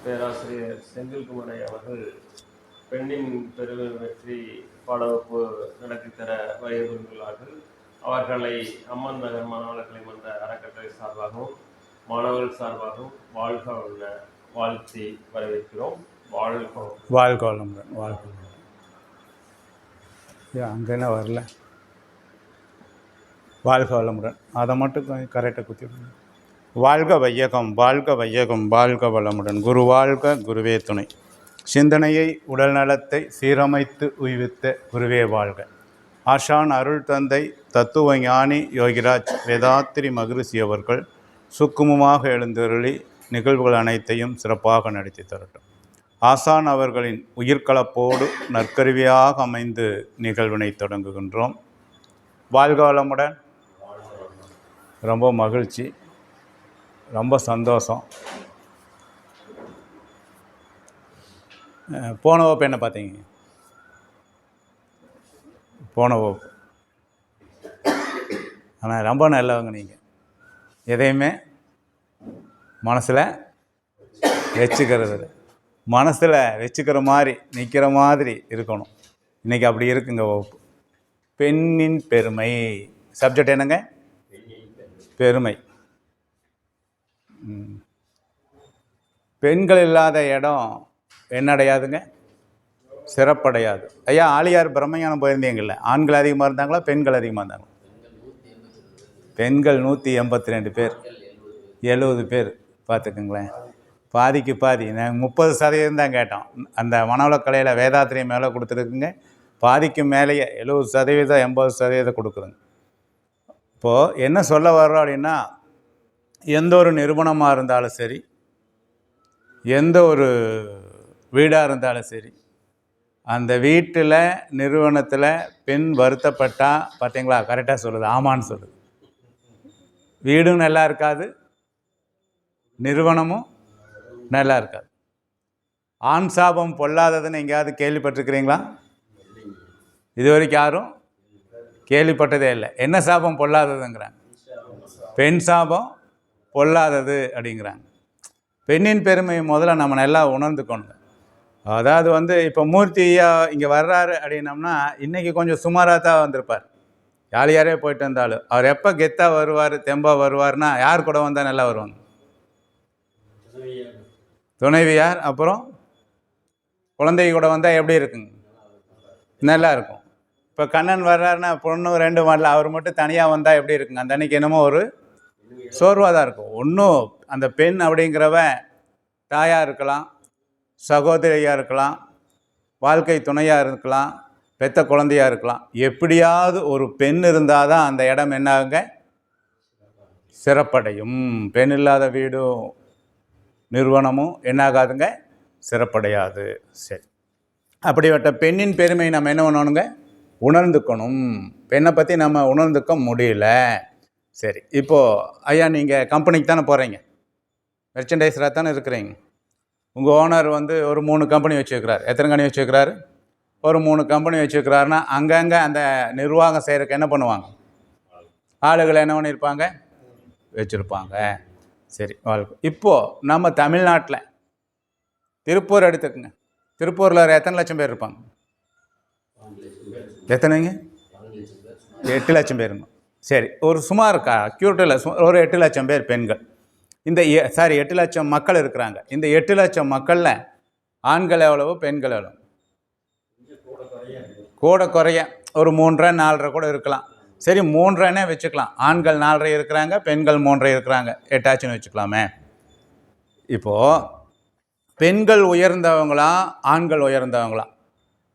பேராசிரியர் செந்தில்குமரை அவர்கள் பெண்ணின் பெருமை பற்றி பாடவகுப்பு நடத்தித்தர வயதுள்ளார்கள். அவர்களை அம்மன் நகர் மாணவர்களை மன்ற அறக்கட்டளை சார்பாகவும் மாணவர்கள் சார்பாகவும் வாழ்க உள்ள வாழ்த்தி வரவேற்கிறோம். வாழ்க வளமுடன். வாழ்க அங்கே என்ன வரல. வாழ்க வளமுடன் அதை மட்டும் கரெக்டாக குத்தி. வாழ்க வையகம், வாழ்க வையகம், வாழ்க வளமுடன். குரு வாழ்க, குருவே துணை. சிந்தனையை உடல் நலத்தை சீரமைத்து உய்வித்த குருவே வாழ்க. ஆஷான் அருள் தந்தை தத்துவ ஞானி யோகிராஜ் வேதாத்திரி மகரிஷி அவர்கள் சுக்குமமாக எழுந்தருளி நிகழ்வுகள் அனைத்தையும் சிறப்பாக நடத்தி தரட்டும். ஆசான் அவர்களின் உயிர்கலப்போடு நற்கருவியாக அமைந்து நிகழ்வினை தொடங்குகின்றோம். வாழ்க வளமுடன். ரொம்ப மகிழ்ச்சி, ரொம்ப சந்தோஷம். போன வகுப்பு என்ன பார்த்தீங்க? போன வகுப்பு ஆனால் ரொம்ப நல்லவங்க. நீங்கள் எதையுமே மனசில் வச்சுக்கிறது, மனசில் வச்சுக்கிற மாதிரி நிற்கிற மாதிரி இருக்கணும். இன்றைக்கி அப்படி இருக்குங்க வகுப்பு. பெண்ணின் பெருமை சப்ஜெக்ட் என்னங்க? பெருமை. பெண்கள் இல்லாத இடம் என்னடையாதுங்க? சிறப்படையாது. ஐயா, ஆலியார் பிரம்மஞானம் போயிருந்தீங்கல்ல, ஆண்கள் அதிகமாக இருந்தாங்களா பெண்கள் அதிகமாக இருந்தாங்களா? பெண்கள் 182 பேர், 70 பேர். பார்த்துக்குங்களேன், பாதிக்கு பாதி. நாங்கள் 30% தான் கேட்டோம். அந்த மனவளக்கலையில் வேதாத்திரியம் மேலே கொடுத்துருக்குங்க. பாதிக்கு மேலேயே 70%, 80% கொடுக்குறோங்க. இப்போது என்ன சொல்ல வர்றோம் அப்படின்னா, எந்த ஒரு நிறுவனமாக இருந்தாலும் சரி, எந்த ஒரு வீடாக இருந்தாலும் சரி, அந்த வீட்டில் நிறுவனத்தில் பெண் வருத்தப்பட்டால் பார்த்தீங்களா, கரெக்டாக சொல்லுது, ஆமான்னு சொல்லுது. வீடும் நல்லா இருக்காது, நிறுவனமும் நல்லா இருக்காது. ஆண் சாபம் பொல்லாததுன்னு எங்கேயாவது கேள்விப்பட்டிருக்கிறீங்களா? இது வரைக்கும் யாரும் கேள்விப்பட்டதே இல்லை. என்ன சாபம் பொல்லாததுங்கிறாங்க? பெண் சாபம் பொல்லாதது அப்படிங்கிறாங்க. பெண்ணின் பெருமையை முதல்ல நம்ம நல்லா உணர்ந்துக்கணுங்க. அதாவது இப்போ மூர்த்தியா இங்கே வர்றாரு அப்படின்னம்னா இன்றைக்கி கொஞ்சம் சுமாராக தான் வந்திருப்பார். யாரையே போயிட்டு வந்தாலும் அவர் எப்போ கெத்தாக வருவார், தெம்பாக வருவார்னா யார் கூட வந்தால் நல்லா வருவாங்க? துணைவியார். அப்புறம் குழந்தை கூட வந்தால் எப்படி இருக்குங்க? நல்லா இருக்கும். இப்போ கண்ணன் வர்றாருன்னா பொண்ணு 2 வரல, அவர் மட்டும் தனியாக வந்தால் எப்படி இருக்குங்க? அந்த அன்றைக்கி என்னமோ ஒரு சோர்வாக தான் இருக்கும். ஒன்றும் அந்த பெண் அப்படிங்கிறவன் தாயாக இருக்கலாம், சகோதரியாக இருக்கலாம், வாழ்க்கை துணையாக இருக்கலாம், பெத்த குழந்தையாக இருக்கலாம். எப்படியாவது ஒரு பெண் இருந்தால் தான் அந்த இடம் என்னாகுங்க? சிறப்படையும். பெண் இல்லாத வீடும் நிறுவனமும் என்னாகாதுங்க? சிறப்படையாது. சரி, அப்படிப்பட்ட பெண்ணின் பெருமை நம்ம என்ன பண்ணணுங்க? உணர்ந்துக்கணும். பெண்ணை பற்றி நம்ம உணர்ந்துக்க முடியல. சரி, இப்போது ஐயா, நீங்கள் கம்பெனிக்கு தானே போகிறீங்க, மெர்ச்சன்டைஸராக தானே இருக்கிறீங்க. உங்கள் ஓனர் ஒரு 3 கம்பெனி வச்சுருக்கிறார். எத்தனை கம்பெனி வச்சுருக்கிறாரு? ஒரு 3 கம்பெனி வச்சுருக்கிறாருன்னா அங்கங்கே அந்த நிர்வாகம் செய்கிறதுக்கு என்ன பண்ணுவாங்க? ஆளுகளை என்ன பண்ணியிருப்பாங்க? வச்சுருப்பாங்க. சரி, வாழ்க்கை. இப்போது நம்ம தமிழ்நாட்டில் திருப்பூர் எடுத்துக்குங்க. திருப்பூரில் எத்தனை லட்சம் பேர் இருப்பாங்க? எத்தனைங்க? 8 லட்சம் பேருங்க. சரி, ஒரு சுமார் அக்யூரேட்டில் ஒரு 8 லட்சம் பேர் பெண்கள். இந்த 8 லட்சம் மக்கள் இருக்கிறாங்க. இந்த 8 லட்சம் மக்களில் ஆண்கள் எவ்வளவு, பெண்கள் எவ்வளவு? கூட குறைய ஒரு 3.5 4.5 கூட இருக்கலாம். சரி, 3.5 வச்சுக்கலாம். ஆண்கள் 4.5 இருக்கிறாங்க, பெண்கள் 3.5 இருக்கிறாங்க, 8 ஆச்சுன்னு வச்சுக்கலாமே. இப்போது பெண்கள் உயர்ந்தவங்களா ஆண்கள் உயர்ந்தவங்களா,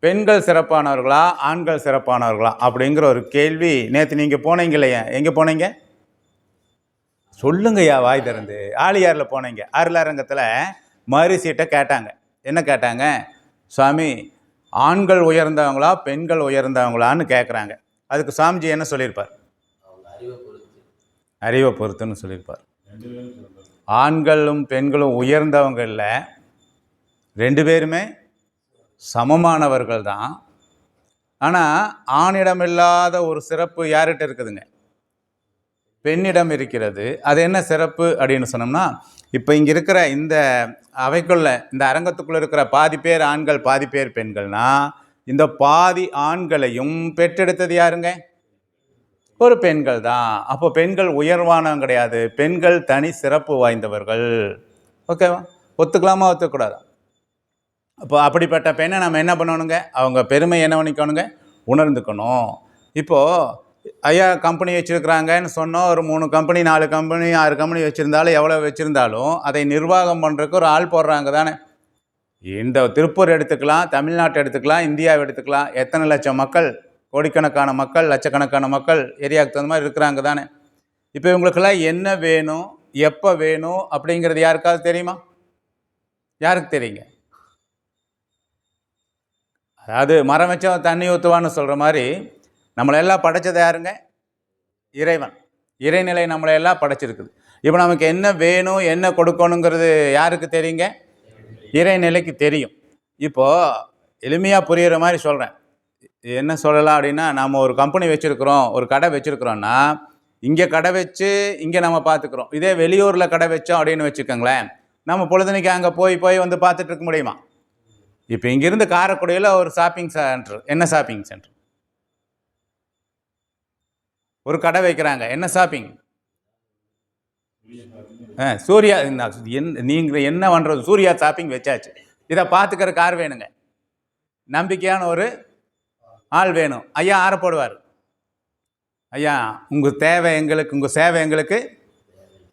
பெண்கள் சிறப்பானவர்களா ஆண்கள் சிறப்பானவர்களா அப்படிங்கிற ஒரு கேள்வி நேற்று நீங்கள் போனீங்க இல்லையா? எங்கே போனீங்க சொல்லுங்கய்யா, வாய் திறந்து. ஆலியாரில் போனீங்க. அருளரங்கத்தில் மரிசிட்ட கேட்டாங்க. என்ன கேட்டாங்க? சுவாமி, ஆண்கள் உயர்ந்தவங்களா பெண்கள் உயர்ந்தவங்களான்னு கேட்குறாங்க. அதுக்கு சாமிஜி என்ன சொல்லியிருப்பார்? அறிவை பொறுத்துன்னு சொல்லியிருப்பார். ஆண்களும் பெண்களும் உயர்ந்தவங்க இல்லை, 2 பேருமே சமமானவர்கள் தான். ஆனால் ஆணிடம் இல்லாத ஒரு சிறப்பு யார்கிட்ட இருக்குதுங்க? பெண்ணிடம் இருக்கிறது. அது என்ன சிறப்பு அப்படின்னு சொன்னோம்னா, இப்போ இங்கே இருக்கிற இந்த அவைக்குள்ள இந்த அரங்கத்துக்குள்ளே இருக்கிற பாதி பேர் ஆண்கள் பாதி பேர் பெண்கள்னா, இந்த பாதி ஆண்களையும் பெற்றெடுத்தது யாருங்க? ஒரு பெண்கள் தான். அப்போ பெண்கள் உயர்வானவங்க கிடையாது, பெண்கள் தனி சிறப்பு வாய்ந்தவர்கள். ஓகேவா? ஒத்துக்கலாமா ஒத்துக்கூடாதா? அப்போ அப்படிப்பட்ட பெண்ணை நம்ம என்ன பண்ணணுங்க? அவங்க பெருமை என்ன பண்ணிக்கணுங்க? உணர்ந்துக்கணும். இப்போது ஐயா கம்பெனி வச்சுருக்கிறாங்கன்னு சொன்னோம். ஒரு 3 கம்பெனி 4 கம்பெனி 6 கம்பெனி வச்சுருந்தாலும் எவ்வளோ வச்சுருந்தாலும் அதை நிர்வாகம் பண்ணுறதுக்கு ஒரு ஆள் போடுறாங்க தானே. இந்த திருப்பூர் எடுத்துக்கலாம், தமிழ்நாட்டை எடுத்துக்கலாம், இந்தியாவை எடுத்துக்கலாம். எத்தனை லட்சம் மக்கள், கோடிக்கணக்கான மக்கள், லட்சக்கணக்கான மக்கள் ஏரியாவுக்கு தகுந்த மாதிரி இருக்கிறாங்க தானே. இப்போ இவங்களுக்கெல்லாம் என்ன வேணும், எப்போ வேணும் அப்படிங்கிறது யாருக்காவது தெரியுமா? யாருக்கு தெரியுங்க? அதாவது மரம் வச்சவன் தண்ணி ஊற்றுவான்னு சொல்கிற மாதிரி நம்மளெல்லாம் படைச்சது யாருங்க? இறைவன். இறைநிலை நம்மளை எல்லாம் படைச்சிருக்குது. இப்போ நமக்கு என்ன வேணும் என்ன கொடுக்கணுங்கிறது யாருக்கு தெரியுங்க? இறைநிலைக்கு தெரியும். இப்போது எளிமையாக புரிகிற மாதிரி சொல்கிறேன். என்ன சொல்லலாம் அப்படின்னா, நம்ம ஒரு கம்பெனி வச்சுருக்குறோம், ஒரு கடை வச்சுருக்குறோன்னா, இங்கே கடை வச்சு இங்கே நம்ம பார்த்துக்குறோம். இதே வெளியூரில் கடை வச்சோம் அப்படின்னு வச்சுக்கோங்களேன், நம்ம பொழுதுனைக்கு அங்கே போய் வந்து பார்த்துட்டு இருக்க முடியுமா? இப்போ இங்கேருந்து காரைக்குடியில் ஒரு ஷாப்பிங் சென்டர். என்ன ஷாப்பிங் சென்டர்? ஒரு கடை வைக்கிறாங்க. என்ன ஷாப்பிங்? சூர்யா. நீங்கள் என்ன பண்ணுறது? சூர்யா ஷாப்பிங் வச்சாச்சு. இதை பார்த்துக்கிற கார் வேணுங்க, நம்பிக்கையான ஒரு ஆள் வேணும். ஐயா ஆற போடுவார். ஐயா உங்கள் தேவை எங்களுக்கு, உங்கள் சேவை எங்களுக்கு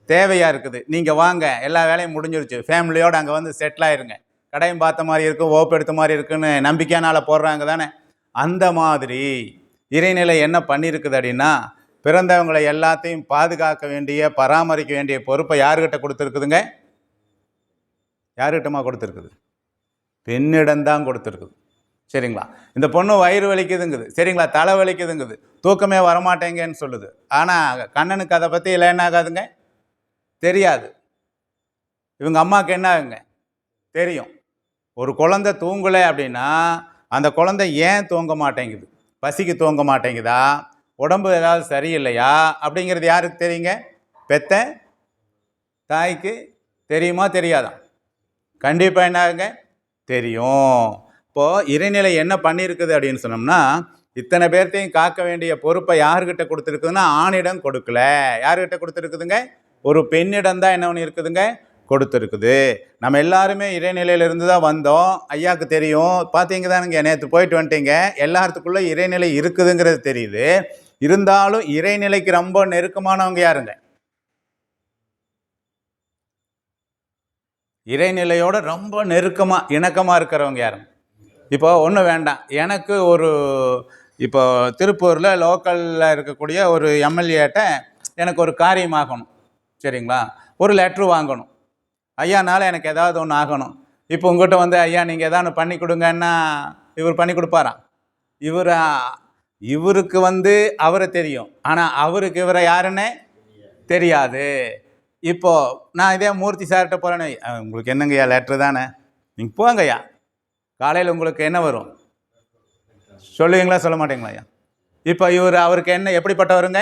தேவையாக இருக்குது, நீங்கள் வாங்க, எல்லா வேலையும் முடிஞ்சிருச்சு, ஃபேமிலியோடு அங்கே வந்து செட்டில் ஆயிருங்க, கடையும் பார்த்த மாதிரி இருக்கும், ஓப்பு எடுத்த மாதிரி இருக்குன்னு நம்பிக்கையான ஆளை போடுறாங்க தானே. அந்த மாதிரி இறைநிலை என்ன பண்ணியிருக்குது அப்படின்னா, பிறந்தவங்களை எல்லாத்தையும் பாதுகாக்க வேண்டிய பராமரிக்க வேண்டிய பொறுப்பை யாருக்கிட்ட கொடுத்துருக்குதுங்க? யாருக்கிட்டமா கொடுத்துருக்குது? பெண்ணிடம்தான் கொடுத்துருக்குது. சரிங்களா? இந்த பொண்ணு வயிறு வலிக்குதுங்குது, சரிங்களா, தலை வலிக்குதுங்குது, தூக்கமே வரமாட்டேங்கன்னு சொல்லுது. ஆனால் கண்ணனுக்கு அதை பற்றி இல்லை என்ன ஆகாதுங்க? தெரியாது. இவங்க அம்மாவுக்கு என்ன ஆகுங்க? தெரியும். ஒரு குழந்தை தூங்கலை அப்படின்னா அந்த குழந்தை ஏன் தூங்க மாட்டேங்குது? பசிக்கு தூங்க மாட்டேங்குதா, உடம்பு ஏதாவது சரியில்லையா அப்படிங்கிறது யாருக்கு தெரியுங்க? பெத்த தாய்க்கு தெரியுமா தெரியாதா? கண்டிப்பாக என்ன ஆகுங்க? தெரியும். இப்போது இறைநிலை என்ன பண்ணியிருக்குது அப்படின்னு சொன்னோம்னா, இத்தனை பேர்த்தையும் காக்க வேண்டிய பொறுப்பை யாருக்கிட்ட கொடுத்துருக்குதுன்னா ஆணிடம் கொடுக்கல. யாருக்கிட்ட கொடுத்துருக்குதுங்க? ஒரு பெண்ணிடம் தான் என்ன ஒன்று இருக்குதுங்க? கொடுத்துருக்குது. நம்ம எல்லாருமே இறைநிலையிலிருந்து தான் வந்தோம். ஐயாவுக்கு தெரியும். பார்த்தீங்க தானுங்க, நேற்று போயிட்டு வந்துட்டீங்க, எல்லாத்துக்குள்ளே இறைநிலை இருக்குதுங்கிறது தெரியுது. இருந்தாலும் இறைநிலைக்கு ரொம்ப நெருக்கமானவங்க யாருங்க? இறைநிலையோட ரொம்ப நெருக்கமாக இணக்கமாக இருக்கிறவங்க யாருங்க? இப்போ ஒன்றும் வேண்டாம், எனக்கு ஒரு இப்போ திருப்பூரில் லோக்கலில் இருக்கக்கூடிய ஒரு எம்எல்ஏட்ட எனக்கு ஒரு காரியம் ஆகணும், சரிங்களா, ஒரு லெட்ரு வாங்கணும். ஐயானால எனக்கு ஏதாவது ஒன்று ஆகணும். இப்போ உங்கள்கிட்ட வந்து ஐயா நீங்கள் ஏதாவது பண்ணி கொடுங்கன்னா இவர் பண்ணி கொடுப்பாராம்? இவருக்கு வந்து அவரை தெரியும், ஆனால் அவருக்கு இவரை யாருன்னு தெரியாது. இப்போது நான் இதே மூர்த்தி சார்கிட்ட போகிறேன்னு, உங்களுக்கு என்னங்க ஐயா லெட்ரு தானே, நீங்கள் போங்க ஐயா, காலையில் உங்களுக்கு என்ன வரும் சொல்லுவீங்களா சொல்ல மாட்டீங்களா ஐயா? இப்போ அவருக்கு என்ன எப்படிப்பட்டவருங்க?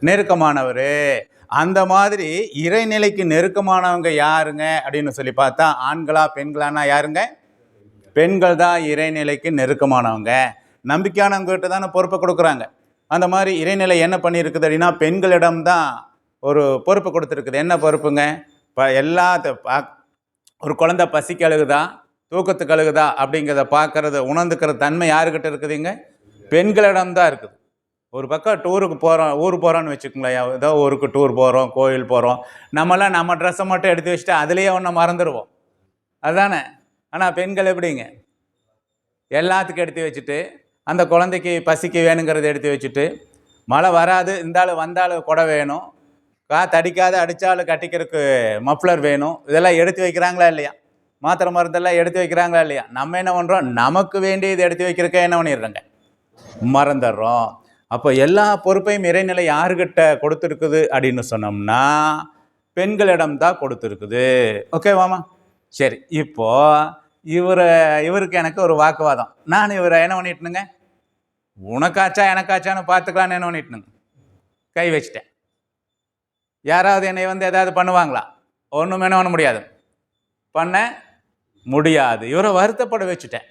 நெருக்கமானவர். அந்த மாதிரி இறைநிலைக்கு நெருக்கமானவங்க யாருங்க அப்படின்னு சொல்லி பார்த்தா ஆண்களா பெண்களானா யாருங்க? பெண்கள் தான் இறைநிலைக்கு நெருக்கமானவங்க. நம்பிக்கையானவங்ககிட்ட தானே பொறுப்பை கொடுக்குறாங்க. அந்த மாதிரி இறைநிலை என்ன பண்ணியிருக்குது அப்படின்னா பெண்களிடம்தான் ஒரு பொறுப்பு கொடுத்துருக்குது. என்ன பொறுப்புங்க? இப்போ ஒரு குழந்தை பசிக்கு அழுகுதா தூக்கத்துக்கு அழுகுதா அப்படிங்கிறத பார்க்கறது உணர்ந்துக்கிற தன்மை யாருக்கிட்ட இருக்குதுங்க? பெண்களிடம்தான் இருக்குது. ஒரு பக்கம் டூருக்கு போகிறோம், ஊர் போகிறோன்னு வச்சுக்கோங்களேன், ஏதோ ஊருக்கு டூர் போகிறோம், கோயில் போகிறோம், நம்மளாம் நம்ம ட்ரெஸ்ஸை மட்டும் எடுத்து வச்சுட்டு அதுலேயே ஒன்று மறந்துடுவோம், அதுதானே. ஆனால் பெண்கள் எப்படிங்க? எல்லாத்துக்கும் எடுத்து வச்சுட்டு, அந்த குழந்தைக்கு பசிக்கு வேணுங்கிறத எடுத்து வச்சுட்டு, மழை வராது இருந்தாலும் வந்தாலும் குடை வேணும், தடிக்காத அடித்தாலும் கட்டிக்கிறதுக்கு மஃப்ளர் வேணும், இதெல்லாம் எடுத்து வைக்கிறாங்களா இல்லையா? மாத்திரை மருந்தெல்லாம் எடுத்து வைக்கிறாங்களா இல்லையா? நம்ம என்ன பண்ணுறோம்? நமக்கு வேண்டியது எடுத்து வைக்கிறக்க என்ன பண்ணிடுறோங்க? மறந்துடுறோம். அப்போ எல்லா பொறுப்பையும் இறைநிலை யாருக்கிட்ட கொடுத்துருக்குது அப்படின்னு சொன்னோம்னா பெண்களிடம்தான் கொடுத்துருக்குது. ஓகேவாமா? சரி, இப்போது இவருக்கு எனக்கு ஒரு வாக்குவாதம். நான் இவரை என்ன பண்ணிட்டுனுங்க, உனக்காச்சா எனக்காச்சான்னு பார்த்துக்கலான்னு என்ன பண்ணிட்டுனுங்க, கை வச்சிட்டேன். யாராவது என்னை வந்து எதாவது பண்ணுவாங்களா? ஒன்றும் என்ன பண்ண முடியாது, பண்ண முடியாது. இவரை வருத்தப்பட வச்சுட்டேன்.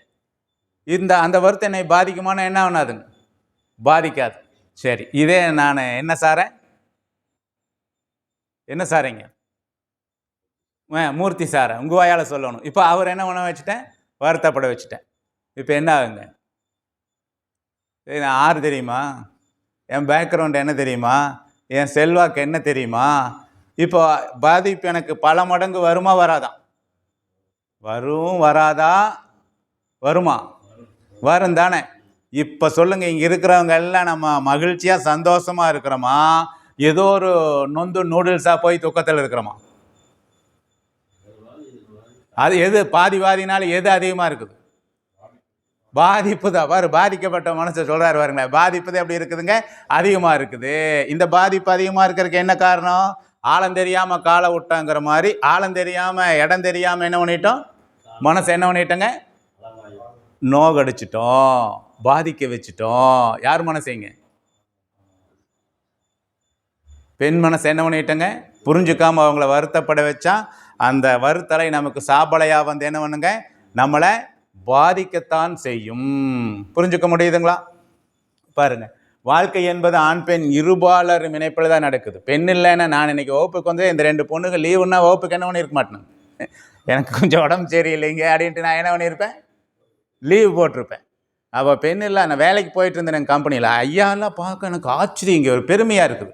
அந்த வருத்தம் என்னை பாதிக்குமான என்ன ஆனாதுங்க? பாதிக்காது. சரி, இதே நான் என்ன சாரேன், என்ன சாரீங்க? மூர்த்தி சாரை உங்கள் வாயால் சொல்லணும். இப்போ அவர் என்ன பண்ண வச்சுட்டேன்? வருத்தப்பட வச்சுட்டேன். இப்போ என்ன ஆகுங்க? நான் ஆறு தெரியுமா? என் பேக்ரவுண்ட் என்ன தெரியுமா? என் செல்வாக்கு என்ன தெரியுமா? இப்போ பாதிப்பு எனக்கு பல மடங்கு வருமா வராதா? வரும். வராதா? வருமா? வரும் தானே. இப்போ சொல்லுங்க, இங்கே இருக்கிறவங்க எல்லாம் நம்ம மகிழ்ச்சியாக சந்தோஷமாக இருக்கிறோமா, ஏதோ ஒரு நொந்து நூடுல்ஸாக போய் துக்கத்தில் இருக்கிறோமா? அது எது பாதினால எது அதிகமாக இருக்குது? பாதிப்பு தான். பாரு, பாதிக்கப்பட்ட மனசை சொல்கிறாரு பாருங்களேன். பாதிப்பு தான் எப்படி இருக்குதுங்க? அதிகமாக இருக்குது. இந்த பாதிப்பு அதிகமாக இருக்கிறதுக்கு என்ன காரணம்? ஆழம் தெரியாமல் காலை விட்டாங்கிற மாதிரி, ஆழம் தெரியாமல் இடம் தெரியாமல் என்ன பண்ணிட்டோம்? மனசை என்ன பண்ணிட்டோங்க? நோகடிச்சிட்டோம், பாதிக்க வச்சுட்டோம். யார் மனசைங்க? பெண் மனசை என்ன பண்ணிட்டோங்க? புரிஞ்சுக்காமல் அவங்கள வருத்தப்பட வச்சா அந்த வருத்தலை நமக்கு சாபலையாக வந்து என்ன பண்ணுங்க? நம்மளை பாதிக்கத்தான் செய்யும். புரிஞ்சுக்க முடியுதுங்களா? பாருங்க, வாழ்க்கை என்பது ஆண் பெண் இருபாலர் இணைப்பில் தான் நடக்குது. பெண் இல்லைன்னா நான் இன்னைக்கு வகுப்புக்கு வந்து இந்த 2 பொண்ணுங்க லீவுன்னா வகுப்புக்கு என்ன பண்ணியிருக்க மாட்டேன். எனக்கு கொஞ்சம் உடம்பு சரியில்லைங்க அப்படின்ட்டு நான் என்ன பண்ணியிருப்பேன்? லீவு போட்டிருப்பேன். அப்போ பெண் இல்லை, நான் வேலைக்கு போயிட்டு இருந்தேன் எங்கள் கம்பெனியில். ஐயாலாம் பார்க்க எனக்கு ஆச்சரியம், இங்கே ஒரு பெருமையாக இருக்குது.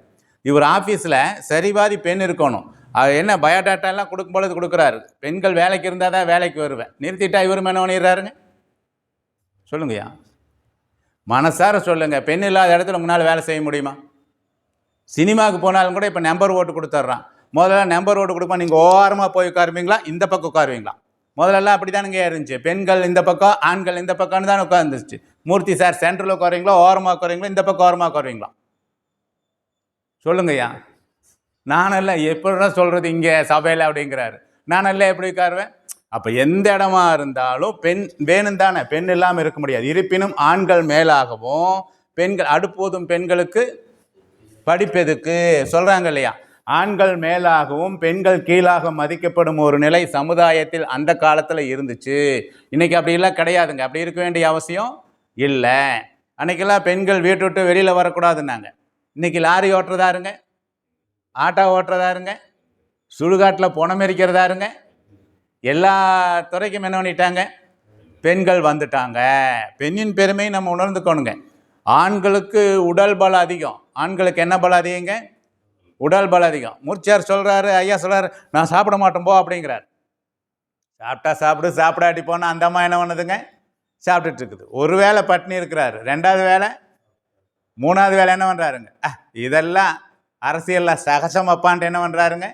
இவர் ஆஃபீஸில் சரிபாதி பெண் இருக்கணும். அது என்ன பயோடாட்டாலாம் கொடுக்கும்பொழுது கொடுக்குறாரு. பெண்கள் வேலைக்கு இருந்தால் தான் வேலைக்கு வருவேன். நிறுத்திட்டா இவரும் என்ன பண்ணிடுறாருங்க? சொல்லுங்கய்யா, மனசார சொல்லுங்கள். பெண் இல்லாத இடத்துல உங்களால் வேலை செய்ய முடியுமா? சினிமாவுக்கு போனாலும் கூட இப்போ நம்பர் ஓட்டு கொடுத்துட்றான். முதல்ல நம்பர் ஓட்டு கொடுப்பா, நீங்கள் ஓரமாக போய் உட்காருவீங்களா, இந்த பக்கம் உட்காருவீங்களா? முதல்லலாம் அப்படி தானுங்க இருந்துச்சு. பெண்கள் இந்த பக்கம், ஆண்கள் இந்த பக்கம்னு தான் உட்காந்துருச்சு. மூர்த்தி சார் சென்டரில் உட்காருவீங்களா, ஓரமாக உட்காருவீங்களா, இந்த பக்கம் ஓரமாக உட்காருவீங்களா? சொல்லுங்கய்யா. நானெல்லாம் எப்படிதான் சொல்கிறது இங்கே சபையில் அப்படிங்கிறாரு. நானெல்லாம் எப்படி உட்காருவேன்? அப்போ எந்த இடமா இருந்தாலும் பெண் வேணும் தானே. பெண் இல்லாமல் இருக்க முடியாது. இருப்பினும் ஆண்கள் மேலாகவும் பெண்கள் அடுப்போதும் பெண்களுக்கு படிப்பெதுக்கு சொல்கிறாங்க இல்லையா? ஆண்கள் மேலாகவும் பெண்கள் கீழாக மதிக்கப்படும் ஒரு நிலை சமுதாயத்தில் அந்த காலத்தில் இருந்துச்சு. இன்றைக்கி அப்படிலாம் கிடையாதுங்க. அப்படி இருக்க வேண்டிய அவசியம் இல்லை. அன்றைக்கெல்லாம் பெண்கள் வீட்டு விட்டு வெளியில் வரக்கூடாதுன்னாங்க. இன்றைக்கி லாரி ஓட்டுறதாருங்க, ஆட்டோ ஓட்டுறதாருங்க, சுடுகாட்டில் புணமெரிக்கிறதாருங்க, எல்லா துறைக்கும் என்ன பண்ணிட்டாங்க? பெண்கள் வந்துட்டாங்க. பெண்ணின் பெருமை நம்ம உணர்ந்துக்கணுங்க. ஆண்களுக்கு உடல் பலம் அதிகம். ஆண்களுக்கு என்ன பலம் அதிகங்க? உடல் பலம் அதிகம். மூர்த்தியார் சொல்கிறாரு, ஐயா சொல்கிறாரு, நான் சாப்பிட மாட்டோம் போ அப்படிங்கிறார். சாப்பிட்டா சாப்பிடு, சாப்பிடாட்டி போனால் அந்த அம்மா என்ன பண்ணுதுங்க? சாப்பிட்டுட்டு இருக்குது. ஒரு வேளை பட்டினி இருக்கிறாரு, 2வது வேளை 3வது வேலை என்ன பண்ணுறாருங்க? இதெல்லாம் அரசியலில் சகசமப்பான்ட்டு என்ன பண்ணுறாருங்க?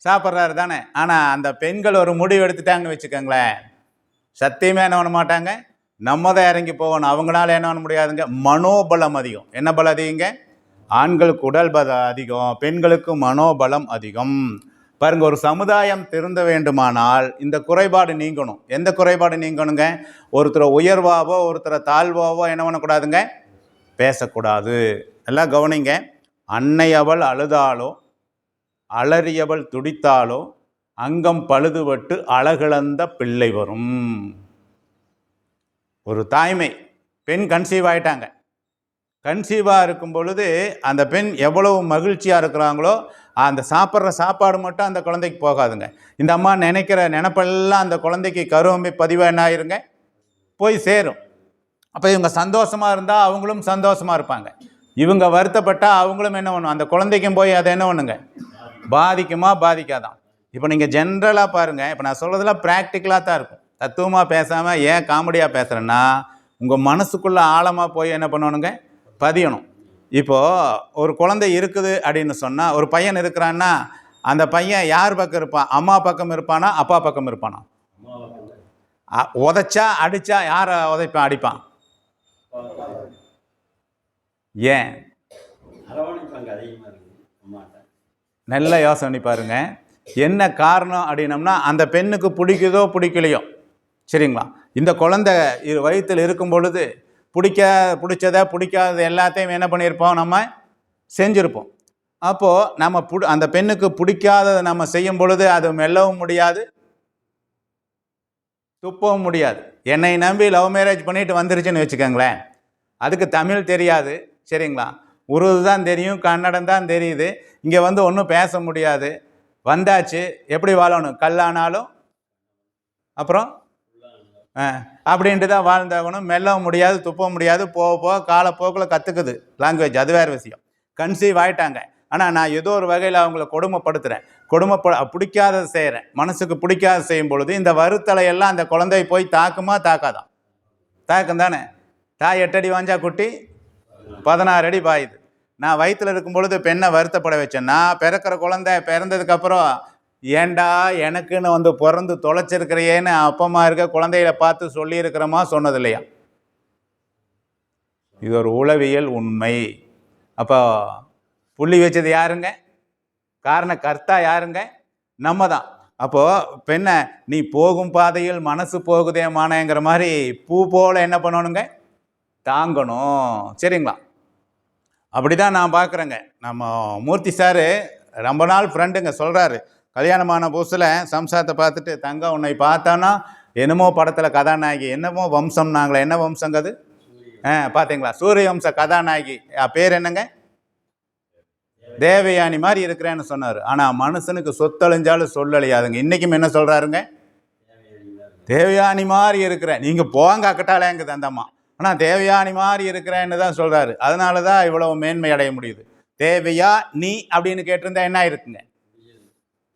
சாப்பிட்றாரு தானே. ஆனால் அந்த பெண்கள் ஒரு முடிவு எடுத்துட்டாங்கன்னு வச்சுக்கோங்களேன், சத்தியமே என்ன பண்ண மாட்டாங்க? நம்ம தான் இறங்கி போகணும். அவங்களால என்ன பண்ண முடியாதுங்க? மனோபலம் அதிகம். என்ன பலம் அதிகங்க? ஆண்களுக்கு உடல் பலம் அதிகம், பெண்களுக்கு மனோபலம் அதிகம். பாருங்க, ஒரு சமுதாயம் திருந்த வேண்டுமானால் இந்த குறைபாடு நீங்கணும். எந்த குறைபாடு நீங்கணுங்க? ஒருத்தரை உயர்வாவோ ஒருத்தரை தாழ்வாவோ என்ன பண்ணக்கூடாதுங்க? பேசக்கூடாது. எல்லாம் கவனிங்க. அன்னை அவள் அழுதாலோ அலறியவள் துடித்தாலோ அங்கம் பழுதுபட்டு அழகிழந்த பிள்ளை வரும். ஒரு தாய்மை பெண் கன்சீவ் ஆகிட்டாங்க. கன்சீவாக இருக்கும் பொழுது அந்த பெண் எவ்வளவு மகிழ்ச்சியாக இருக்கிறாங்களோ அந்த சாப்பிட்ற சாப்பாடு மட்டும் அந்த குழந்தைக்கு போகாதுங்க. இந்த அம்மா நினைக்கிற நினைப்பெல்லாம் அந்த குழந்தைக்கு கருவம்பை பதிவாக என்ன ஆயிருங்க? போய் சேரும். அப்போ இவங்க சந்தோஷமாக இருந்தால் அவங்களும் சந்தோஷமாக இருப்பாங்க. இவங்க வருத்தப்பட்டால் அவங்களும் என்ன பண்ணும்? அந்த குழந்தைக்கும் போய் அதை என்ன பண்ணுங்க? பாதிக்குமா பாதிக்காதான்? இப்போ நீங்கள் ஜென்ரலாக பாருங்கள். இப்போ நான் சொல்கிறதுலாம் ப்ராக்டிக்கலாக தான் இருக்கும். தத்துவமாக பேசாமல் ஏன் காமெடியாக பேசுகிறேன்னா, உங்கள் மனசுக்குள்ளே ஆழமாக போய் என்ன பண்ணணுங்க? பதியணும். இப்போது ஒரு குழந்தை இருக்குது அப்படின்னு சொன்னால், ஒரு பையன் இருக்கிறான்னா அந்த பையன் யார் பக்கம் இருப்பான்? அம்மா பக்கம் இருப்பானா, அப்பா பக்கம் இருப்பானா? உதைச்சா அடித்தா யாரை உதைப்பான், அடிப்பான்? ஏன்? நல்ல யோசனை பண்ணி பாருங்க. என்ன காரணம் அப்படின்னம்னா, அந்த பெண்ணுக்கு பிடிக்குதோ பிடிக்கலையோ, சரிங்களா, இந்த குழந்தை வயிற்றில் இருக்கும் பொழுது பிடிச்சதை பிடிக்காதது எல்லாத்தையும் என்ன பண்ணியிருப்போம்? நம்ம செஞ்சுருப்போம். அப்போது நம்ம அந்த பெண்ணுக்கு பிடிக்காததை நம்ம செய்யும் பொழுது அது மெல்லவும் முடியாது, துப்பவும் முடியாது. என்னை நம்பி லவ் மேரேஜ் பண்ணிட்டு வந்துருச்சுன்னு வச்சுக்கோங்களேன், அதுக்கு தமிழ் தெரியாது, சரிங்களா, உருது தான் தெரியும், கன்னடம் தான் தெரியுது, இங்கே வந்து ஒன்றும் பேச முடியாது. வந்தாச்சு, எப்படி வாழணும், கல்லானாலும் அப்புறம் அப்படின்ட்டு தான் வாழ்ந்தாகணும். மெல்லவும் முடியாது, துப்பவும் முடியாது. போக போக காலப்போக்கில் கற்றுக்குது லாங்குவேஜ், அது வேறு விஷயம். கன்சீவ் ஆகிட்டாங்க. ஆனால் நான் ஏதோ ஒரு வகையில் அவங்கள கொடுமைப்படுத்துகிறேன், பிடிக்காததை செய்கிறேன், மனசுக்கு பிடிக்காத செய்யும் பொழுது இந்த வருத்தலையெல்லாம் அந்த குழந்தை போய் தாக்குமா தாக்காதான்? தாக்கும் தானே. தாய் 8 அடி வாஞ்சா குட்டி 16 அடி பாயுது. நான் வயிற்றில் இருக்கும் பொழுது பெண்ணை வருத்தப்பட வச்சேன்னா, பிறக்கிற குழந்தை பிறந்ததுக்கப்புறம் ஏண்டா எனக்குன்னு வந்து பிறந்து தொலைச்சிருக்கிறையேன்னு அப்பமா இருக்க குழந்தைகளை பார்த்து சொல்லியிருக்கிறோமா, சொன்னது இல்லையா? இது ஒரு உளவியல் உண்மை. அப்போ புள்ளி வச்சது யாருங்க? காரண கர்த்தா யாருங்க? நம்ம தான். அப்போது பெண்ணை நீ போகும் பாதையில் மனசு போகுதே மானேங்கிற மாதிரி பூ போல் என்ன பண்ணணுங்க, தாங்கணும், சரிங்களா? அப்படி தான் நான் பார்க்குறேங்க. நம்ம மூர்த்தி சார் ரொம்ப நாள் ஃப்ரெண்டுங்க, சொல்கிறாரு, கல்யாணமான புதுசில் சம்சாரத்தை பார்த்துட்டு, தங்கம் உன்னை பார்த்தானா என்னமோ படத்தில் கதாநாயகி, என்னமோ வம்சம், நாங்களே என்ன வம்சங்க அது, பார்த்தீங்களா, சூரிய வம்ச கதாநாயகி, பேர் என்னங்க, தேவயானி மாதிரி இருக்கிறேன்னு சொன்னார். ஆனால் மனுஷனுக்கு சொத்தழிஞ்சாலும் சொல்லலையாதுங்க. இன்றைக்கும் என்ன சொல்கிறாருங்க, தேவயானி மாதிரி இருக்கிறேன், நீங்கள் போங்க அக்கட்டாலேங்குது அந்த அம்மா, ஆனால் தேவயானி மாதிரி இருக்கிறேன்னு தான் சொல்கிறாரு. அதனால தான் இவ்வளவு மேன்மை அடைய முடியுது. தேவையா நீ அப்படின்னு கேட்டிருந்தா என்ன இருக்குங்க,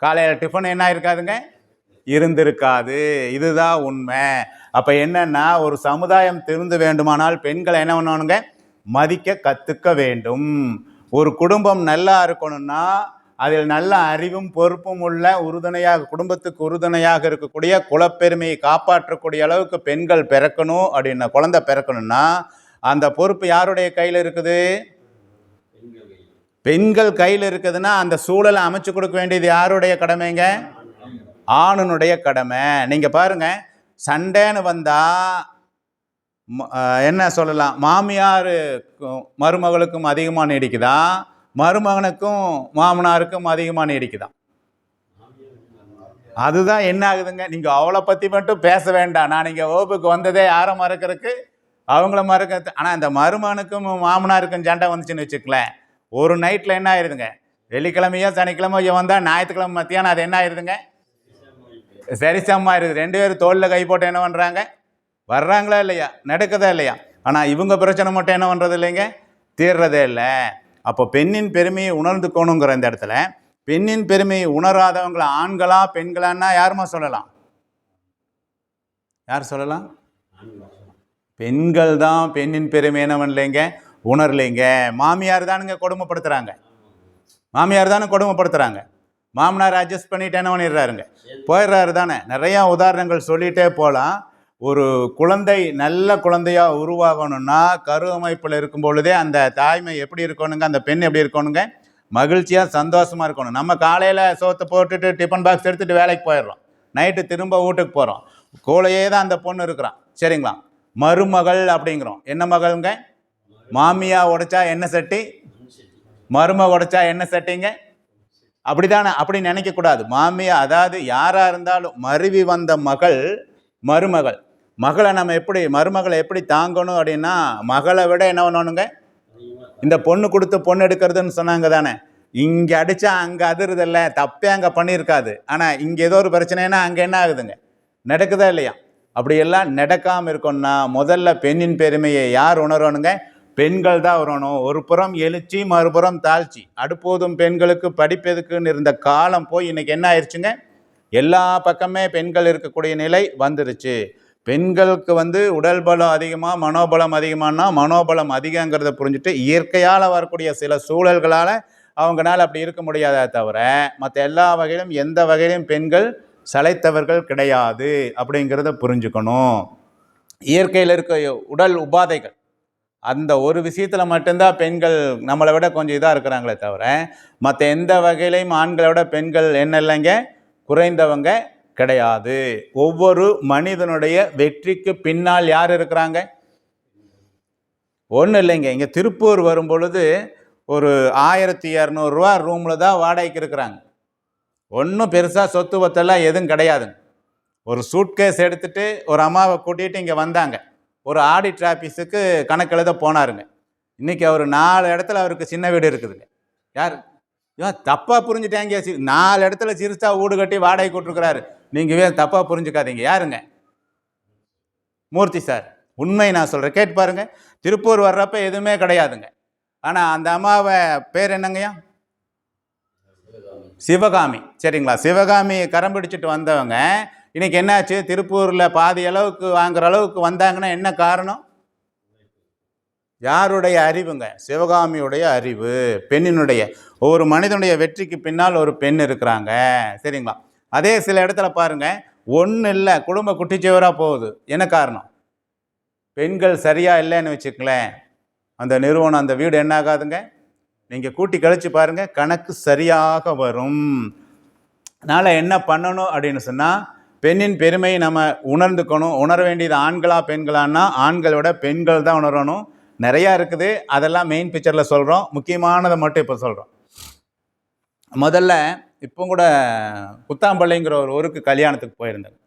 காலையில் டிஃபன் என்ன இருக்காதுங்க, இருந்திருக்காது. இதுதான் உண்மை. அப்போ என்னன்னா, ஒரு சமுதாயம் திருந்து வேண்டுமானால் பெண்களை என்ன பண்ணணுங்க, மதிக்க கற்றுக்க வேண்டும். ஒரு குடும்பம் நல்லா இருக்கணும்னா அதில் நல்ல அறிவும் பொறுப்பும் உள்ள உறுதுணையாக, குடும்பத்துக்கு உறுதுணையாக இருக்கக்கூடிய குலப்பெருமையை காப்பாற்றக்கூடிய அளவுக்கு பெண்கள் பிறக்கணும். அப்படின்னா குழந்தை பிறக்கணும்னா அந்த பொறுப்பு யாருடைய கையில் இருக்குது, பெண்கள் கையில் இருக்குதுன்னா அந்த சூழலை அமைச்சு கொடுக்க வேண்டியது யாருடைய கடமைங்க, ஆணுனுடைய கடமை. நீங்கள் பாருங்க, சண்டைன்னு வந்தால் என்ன சொல்லலாம், மாமியார் மருமகளுக்கும் அதிகமாக நீடிக்குதான், மருமகனுக்கும் மாமனாருக்கும் அதிகமாக நீடிக்குதான். அதுதான் என்ன ஆகுதுங்க. நீங்கள் அவளை பற்றி மட்டும் பேச வேண்டாம், நான் இங்கே வகுப்புக்கு வந்ததே யாரை மறக்கிறதுக்கு, அவங்கள மறக்கிறது. ஆனால் இந்த மருமகனுக்கும் மாமனாருக்கும் சண்டை வந்துச்சுன்னு வச்சுக்கலேன், ஒரு நைட்டில் என்ன ஆயிடுதுங்க, வெள்ளிக்கிழமையோ சனிக்கிழமையோ வந்தால் ஞாயிற்றுக்கிழமை மத்தியானம் அது என்ன ஆயிடுதுங்க, சரிசமமாக இருக்குது. 2 பேரும் தோளில் கை போட்டு என்ன பண்ணுறாங்க, வர்றாங்களா இல்லையா, நடக்குதா இல்லையா? ஆனால் இவங்க பிரச்சனை மட்டும் என்ன பண்ணுறது இல்லைங்க, தீர்றதே இல்லை. அப்போ பெண்ணின் பெருமையை உணர்ந்துக்கணுங்கிற இந்த இடத்துல, பெண்ணின் பெருமையை உணராதவங்களை ஆண்களா பெண்களான்னா யாருமா சொல்லலாம், யார் சொல்லலாம்? பெண்கள் தான் பெண்ணின் பெருமை என்ன பண்ணலைங்க, உணரலைங்க. மாமியார் தானுங்க கொடுமைப்படுத்துகிறாங்க, மாமியார் தானே கொடுமைப்படுத்துகிறாங்க. மாமனார் அட்ஜஸ்ட் பண்ணிட்டு என்ன பண்ணிடுறாருங்க, போயிடுறாரு தானே. நிறையா உதாரணங்கள் சொல்லிகிட்டே போகலாம். ஒரு குழந்தை நல்ல குழந்தையாக உருவாகணும்னா கரு அமைப்பில் இருக்கும் பொழுதே அந்த தாய்மை எப்படி இருக்கணுங்க, அந்த பெண் எப்படி இருக்கணுங்க, மகிழ்ச்சியாக சந்தோஷமாக இருக்கணும். நம்ம காலையில் சோத்தை போட்டுட்டு டிஃபன் பாக்ஸ் எடுத்துகிட்டு வேலைக்கு போயிடுறோம், நைட்டு திரும்ப வீட்டுக்கு போகிறோம், கூலையே தான் அந்த பொண்ணு இருக்கிறான், சரிங்களா. மருமகள் அப்படிங்கிறோம், என்ன மகள்ங்க, மாமியா உடைச்சா என்ன சட்டி, மருமக உடைச்சா என்ன சட்டிங்க, அப்படி தானே. அப்படி நினைக்கக்கூடாது. மாமியா அதாவது யாராக இருந்தாலும் மருவி வந்த மகள் மருமகள். மகளை நம்ம எப்படி, மருமகளை எப்படி தாங்கணும் அப்படின்னா, மகளை விட என்ன பண்ணணுங்க, இந்த பொண்ணு கொடுத்து பொண்ணு எடுக்கிறதுன்னு சொன்னாங்க தானே, இங்கே அடித்தா அங்கே அதிருதில்ல, தப்பே அங்கே பண்ணியிருக்காது, ஆனால் இங்கே ஏதோ ஒரு பிரச்சனைனா அங்கே என்ன ஆகுதுங்க, நடக்குதா இல்லையா? அப்படியெல்லாம் நடக்காமல் இருக்கணும்னா முதல்ல பெண்ணின் பெருமையை யார் உணரணுங்க, பெண்கள் தான் வரணும். ஒரு புறம் எழுச்சி, மறுபுறம் தாழ்ச்சி. அடுப்போதும் பெண்களுக்கு படிப்பெதுக்குன்னு இருந்த காலம் போய் இன்னைக்கு என்ன ஆயிடுச்சுங்க, எல்லா பக்கமே பெண்கள் இருக்கக்கூடிய நிலை வந்துருச்சு. பெண்களுக்கு உடல் பலம் அதிகமாக மனோபலம் அதிகமானா மனோபலம் அதிகங்கிறத புரிஞ்சுட்டு இயற்கையால் வரக்கூடிய சில சூழல்களால் அவங்களால அப்படி இருக்க முடியாதே தவிர மற்ற எல்லா வகையிலும் எந்த வகையிலும் பெண்கள் சளைத்தவர்கள் கிடையாது அப்படிங்கிறத புரிஞ்சுக்கணும். இயற்கையில் இருக்க உடல் உபாதைகள் அந்த ஒரு விஷயத்தில் மட்டும்தான் பெண்கள் நம்மளை விட கொஞ்சம் இதாக இருக்கிறாங்களே தவிர மற்ற எந்த வகையிலையும் ஆண்களை விட பெண்கள் என்ன இல்லைங்க, குறைந்தவங்க கிடையாது. ஒவ்வொரு மனிதனுடைய வெற்றிக்கு பின்னால் யார் இருக்கிறாங்க, ஒன்றும் இல்லைங்க. இங்கே திருப்பூர் வரும் பொழுது ஒரு 1200 ரூமில் தான் வாடகைக்கு இருக்கிறாங்க. ஒன்றும் பெருசாக சொத்து பத்தெல்லாம் எதுவும் கிடையாதுங்க. ஒரு சூட்கேஸ் எடுத்துகிட்டு ஒரு அம்மாவை கூட்டிகிட்டு இங்கே வந்தாங்க. ஒரு ஆடிட் ஆஃபீஸுக்கு கணக்கு எழுத போனாருங்க. இன்றைக்கி அவர் 4 இடத்துல அவருக்கு சின்ன வீடு இருக்குதுங்க. யார் தப்பாக புரிஞ்சுட்டாங்க. 4 இடத்துல சிறுசா வீடு கட்டி வாடகை கூட்டிருக்கிறாரு. நீங்கள் தப்பாக புரிஞ்சுக்காதீங்க. யாருங்க? மூர்த்தி சார். உண்மை நான் சொல்கிறேன், கேட்டு பாருங்க. திருப்பூர் வர்றப்ப எதுவுமே கிடையாதுங்க. ஆனால் அந்த அம்மாவை பேர் என்னங்கய்யா? சிவகாமி. சரிங்களா? சிவகாமி கரம் பிடிச்சிட்டு வந்தவங்க இன்னைக்கு என்னாச்சு? திருப்பூரில் பாதி அளவுக்கு வாங்குற அளவுக்கு வந்தாங்கன்னா என்ன காரணம்? யாருடைய அறிவுங்க? சிவகாமியுடைய அறிவு, பெண்ணினுடைய. ஒவ்வொரு மனிதனுடைய வெற்றிக்கு பின்னால் ஒரு பெண் இருக்கிறாங்க. சரிங்களா? அதே சில இடத்துல பாருங்க, ஒன்றும் இல்லை, குடும்ப குட்டிச்சுவராக போகுது. என்ன காரணம்? பெண்கள் சரியா இல்லைன்னு வச்சுக்கலேன், அந்த நிறுவனம், அந்த வீடு என்ன ஆகாதுங்க? நீங்கள் கூட்டி கழிச்சு பாருங்க, கணக்கு சரியாக வரும். அதனால் என்ன பண்ணணும் அப்படின்னு சொன்னால், பெண்ணின் பெருமையை நம்ம உணர்ந்துக்கணும். உணர வேண்டியது ஆண்களா பெண்களான்னா ஆண்களோட பெண்கள் தான் உணரணும். நிறையா இருக்குது, அதெல்லாம் மெயின் பிக்சரில் சொல்கிறோம். முக்கியமானதை மட்டும் இப்போ சொல்கிறோம். முதல்ல இப்போ கூட குத்தாம்பள்ளிங்கிற ஒரு ஊருக்கு கல்யாணத்துக்கு போயிருந்தேன்.